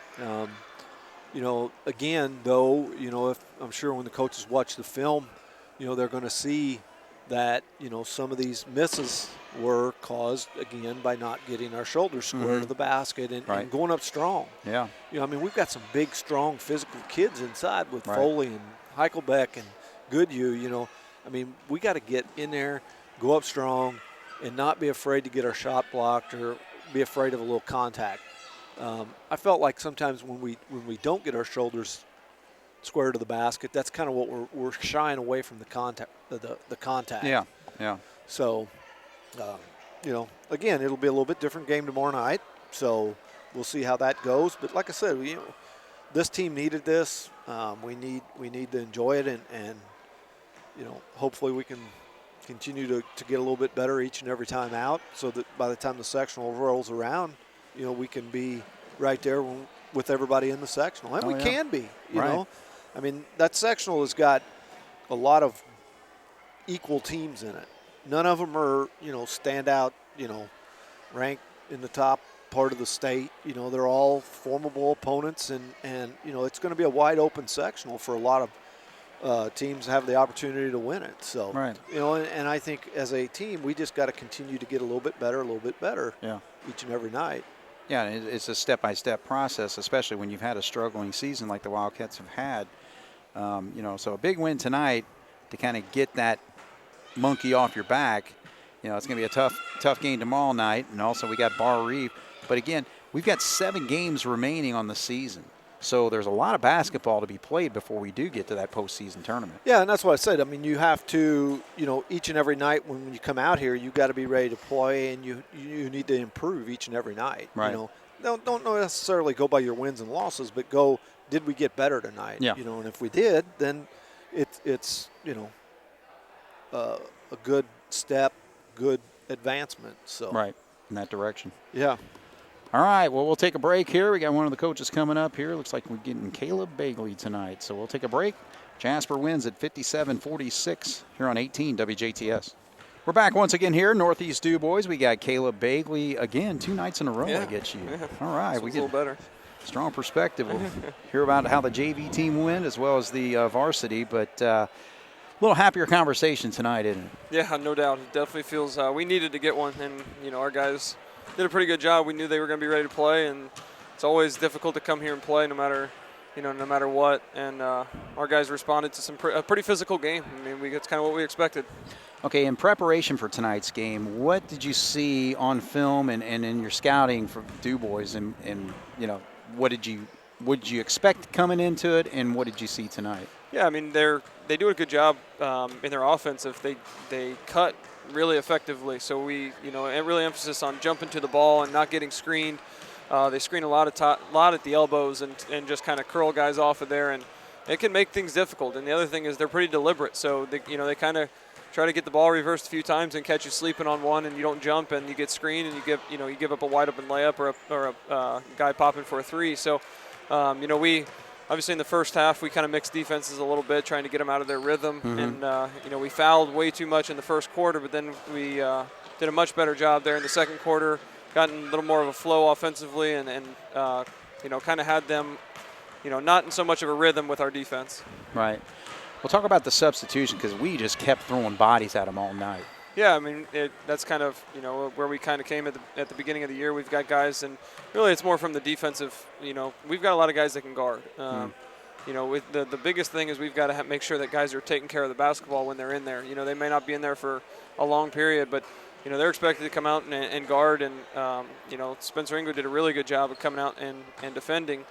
Again, though, if I'm sure when the coaches watch the film, they're going to see that, some of these misses were caused, again, by not getting our shoulders square to the basket and going up strong. Yeah. We've got some big, strong, physical kids inside with Right. Foley and Heichelbeck and Goodhue, we got to get in there, go up strong, and not be afraid to get our shot blocked or be afraid of a little contact. I felt like sometimes when we don't get our shoulders square to the basket, that's kind of what we're shying away from the contact. The contact. Yeah, yeah. So, again, it'll be a little bit different game tomorrow night. So we'll see how that goes. But like I said, this team needed this. We need to enjoy it, and hopefully we can continue to get a little bit better each and every time out, so that by the time the sectional rolls around, we can be right there with everybody in the sectional, and we can be. You know, that sectional has got a lot of equal teams in it. None of them are, standout, ranked in the top part of the state. They're all formidable opponents, and it's going to be a wide open sectional for a lot of teams have the opportunity to win it. So, and I think as a team, we just got to continue to get a little bit better each and every night. Yeah, it's a step-by-step process, especially when you've had a struggling season like the Wildcats have had. So a big win tonight to kind of get that monkey off your back. It's going to be a tough game tomorrow night, and also we got Bar Reef. But again, we've got 7 games remaining on the season. So there's a lot of basketball to be played before we do get to that postseason tournament. Yeah, and that's what I said. You have to, each and every night when you come out here, you've got to be ready to play, and you need to improve each and every night. Right. Don't necessarily go by your wins and losses, but go, did we get better tonight? Yeah. And if we did, then it's a good step, good advancement. So right, in that direction. Yeah. All right, well, we'll take a break here. We got one of the coaches coming up here. Looks like we're getting Caleb Bagley tonight. So we'll take a break. Jasper wins at 57-46 here on 18 WJTS. We're back once again here, Northeast Dubois. We got Caleb Bagley again 2 nights in a row. I get you. Yeah. All right. We get a little better. Strong perspective. We'll hear about how the JV team went as well as the varsity. But a little happier conversation tonight, isn't it? Yeah, no doubt. It definitely feels we needed to get one. And, our guys did a pretty good job. We knew they were going to be ready to play, and it's always difficult to come here and play no matter what. And our guys responded to a pretty physical game. It's kind of what we expected. Okay, in preparation for tonight's game, what did you see on film and in your scouting for Dubois, and what did you expect coming into it, and what did you see tonight? Yeah, they do a good job in their offense if they cut really effectively. So we, really emphasis on jumping to the ball and not getting screened. They screen a lot at the elbows and just kind of curl guys off of there, and it can make things difficult. And the other thing is they're pretty deliberate. So they kind of try to get the ball reversed a few times and catch you sleeping on one, and you don't jump and you get screened and you give up a wide open layup or a guy popping for a 3. So we. Obviously, in the first half, we kind of mixed defenses a little bit, trying to get them out of their rhythm. Mm-hmm. And, we fouled way too much in the first quarter, but then we did a much better job there in the second quarter, gotten a little more of a flow offensively, and kind of had them, not in so much of a rhythm with our defense. Right. We'll talk about the substitution because we just kept throwing bodies at them all night. Yeah, that's kind of, where we kind of came at the beginning of the year. We've got guys, and really it's more from the defensive, we've got a lot of guys that can guard. With the biggest thing is we've got to make sure that guys are taking care of the basketball when they're in there. They may not be in there for a long period, but they're expected to come out and guard, and Spencer Ingo did a really good job of coming out and defending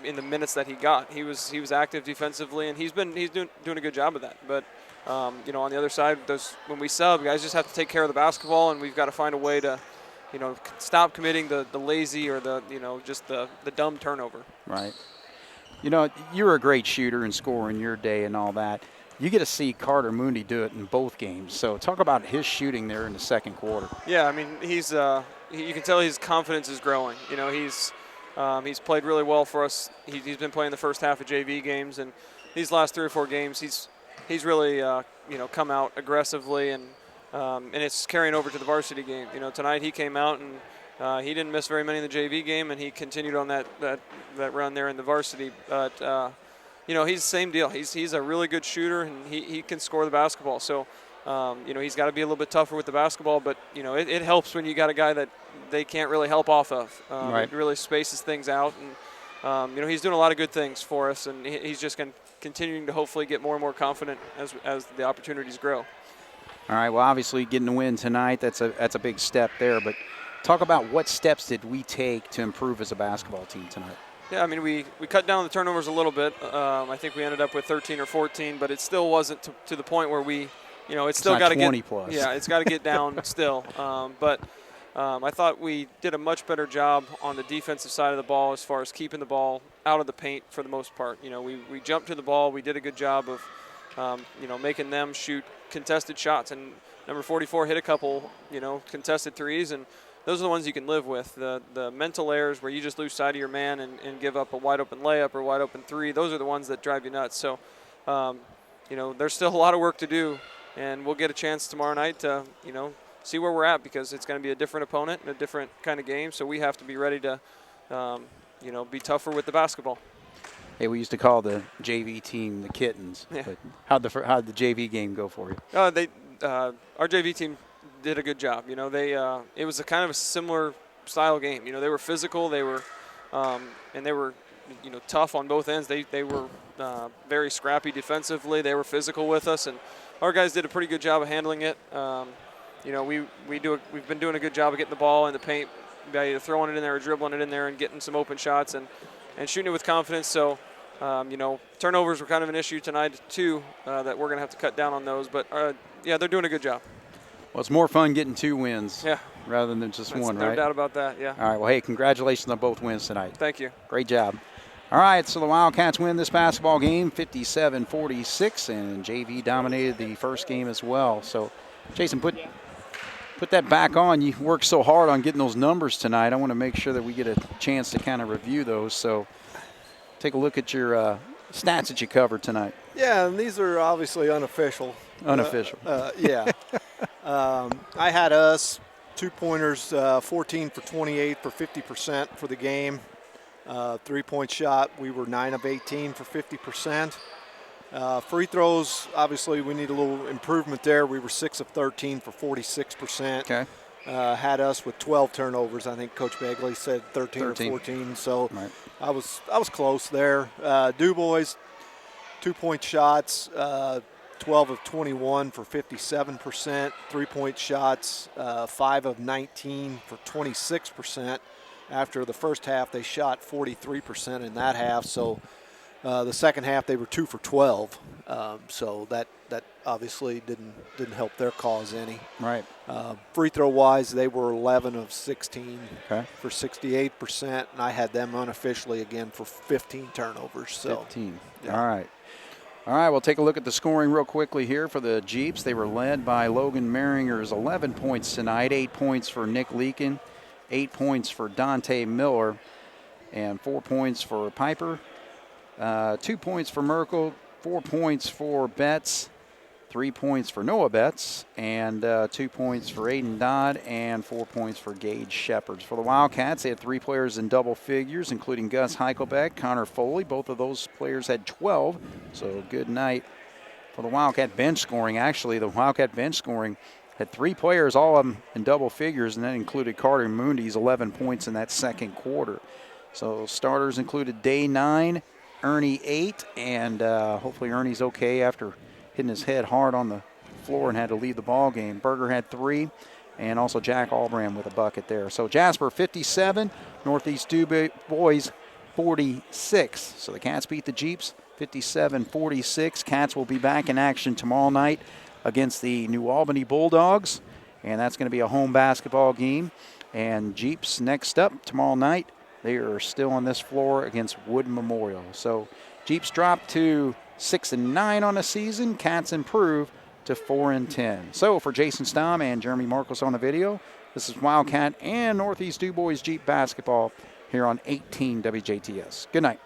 in the minutes that he got. He was active defensively, and he's doing a good job of that. But on the other side, when we sub, guys just have to take care of the basketball, and we've got to find a way to stop committing the lazy or just the dumb turnover. Right. You were a great shooter and scorer in your day and all that. You get to see Carter Mooney do it in both games. So talk about his shooting there in the second quarter. Yeah, I mean, he's you can tell his confidence is growing. He's played really well for us. He's been playing the first half of JV games, and these last 3 or 4 games, he's really come out aggressively, and it's carrying over to the varsity game. Tonight he came out and he didn't miss very many in the JV game, and he continued on that run there in the varsity. But he's the same deal. He's a really good shooter, and he can score the basketball. So he's got to be a little bit tougher with the basketball, but it helps when you got a guy that they can't really help off of. Right. It really spaces things out, and he's doing a lot of good things for us, and he's just continuing to hopefully get more and more confident as the opportunities grow. All right. Well, obviously getting the win tonight, that's a big step there. But talk about what steps did we take to improve as a basketball team tonight? Yeah, I mean, we cut down the turnovers a little bit. I think we ended up with 13 or 14, but it still wasn't to the point where we, it's still got to get 20 plus. Yeah, it's got to get down still. But I thought we did a much better job on the defensive side of the ball as far as keeping the ball out of the paint for the most part. We jumped to the ball. We did a good job of, making them shoot contested shots. And number 44 hit a couple, contested threes, and those are the ones you can live with. The mental errors where you just lose sight of your man and give up a wide-open layup or wide-open three, those are the ones that drive you nuts. So, there's still a lot of work to do, and we'll get a chance tomorrow night to, see where we're at, because it's going to be a different opponent and a different kind of game, so we have to be ready to, be tougher with the basketball. Hey, we used to call the JV team the Kittens. Yeah. But how'd the JV game go for you? Our JV team did a good job. It was a kind of a similar style game. They were physical. They were, and they were, tough on both ends. They were very scrappy defensively. They were physical with us, and our guys did a pretty good job of handling it. We've been doing a good job of getting the ball in the paint, by either throwing it in there or dribbling it in there and getting some open shots and shooting it with confidence. So, turnovers were kind of an issue tonight too, that we're going to have to cut down on those. But they're doing a good job. Well, it's more fun getting 2 wins rather than just one, right? No doubt about that, yeah. All right, well, hey, congratulations on both wins tonight. Thank you. Great job. All right, so the Wildcats win this basketball game 57-46, and JV dominated the first game as well. So, Jason, put that back on. You worked so hard on getting those numbers tonight. I want to make sure that we get a chance to kind of review those. So take a look at your stats that you covered tonight. Yeah, and these are obviously unofficial. Unofficial. Yeah. I had us 2-pointers, 14 for 28 for 50% for the game. 3-point shot, we were 9 of 18 for 50%. Free throws, obviously we need a little improvement there. We were 6 of 13 for 46%. Okay. Had us with 12 turnovers. I think Coach Bagley said 13 or 14. So right. I was close there. Dubois, 2-point shots, 12 of 21 for 57%. 3-point shots, 5 of 19 for 26%. After the first half, they shot 43% in that half. So the second half, they were 2 for 12. So that obviously didn't help their cause any. Right. Free throw wise, they were 11 of 16 okay. for 68%, and I had them unofficially again for 15 turnovers. So 15. Yeah. All right, we'll take a look at the scoring real quickly here for the Jeeps. They were led by Logan Merringer's 11 points tonight, 8 points for Nick Leakin, 8 points for Dante Miller, and 4 points for Piper, 2 points for Merkel, 4 points for Betts, 3 points for Noah Betts, and 2 points for Aiden Dodd, and 4 points for Gage Shepard. For the Wildcats, they had 3 players in double figures, including Gus Heichelbeck, Connor Foley. Both of those players had 12, so good night for the Wildcat bench scoring. Actually, the Wildcat bench scoring had 3 players, all of them in double figures, and that included Carter Moondy's 11 points in that second quarter. So starters included Day 9, Ernie 8, and hopefully Ernie's okay after hitting his head hard on the floor and had to leave the ball game. Berger had 3, and also Jack Albram with a bucket there. So Jasper 57, Northeast Dubois 46. So the Cats beat the Jeeps 57-46. Cats will be back in action tomorrow night against the New Albany Bulldogs, and that's going to be a home basketball game. And Jeeps next up tomorrow night. They are still on this floor against Wood Memorial. So Jeeps drop to 6-9 on the season. Cats improve to 4-10. So for Jason Stamm and Jeremy Marcos on the video, this is Wildcat and Northeast Dubois Jeep basketball here on 18 WJTS. Good night.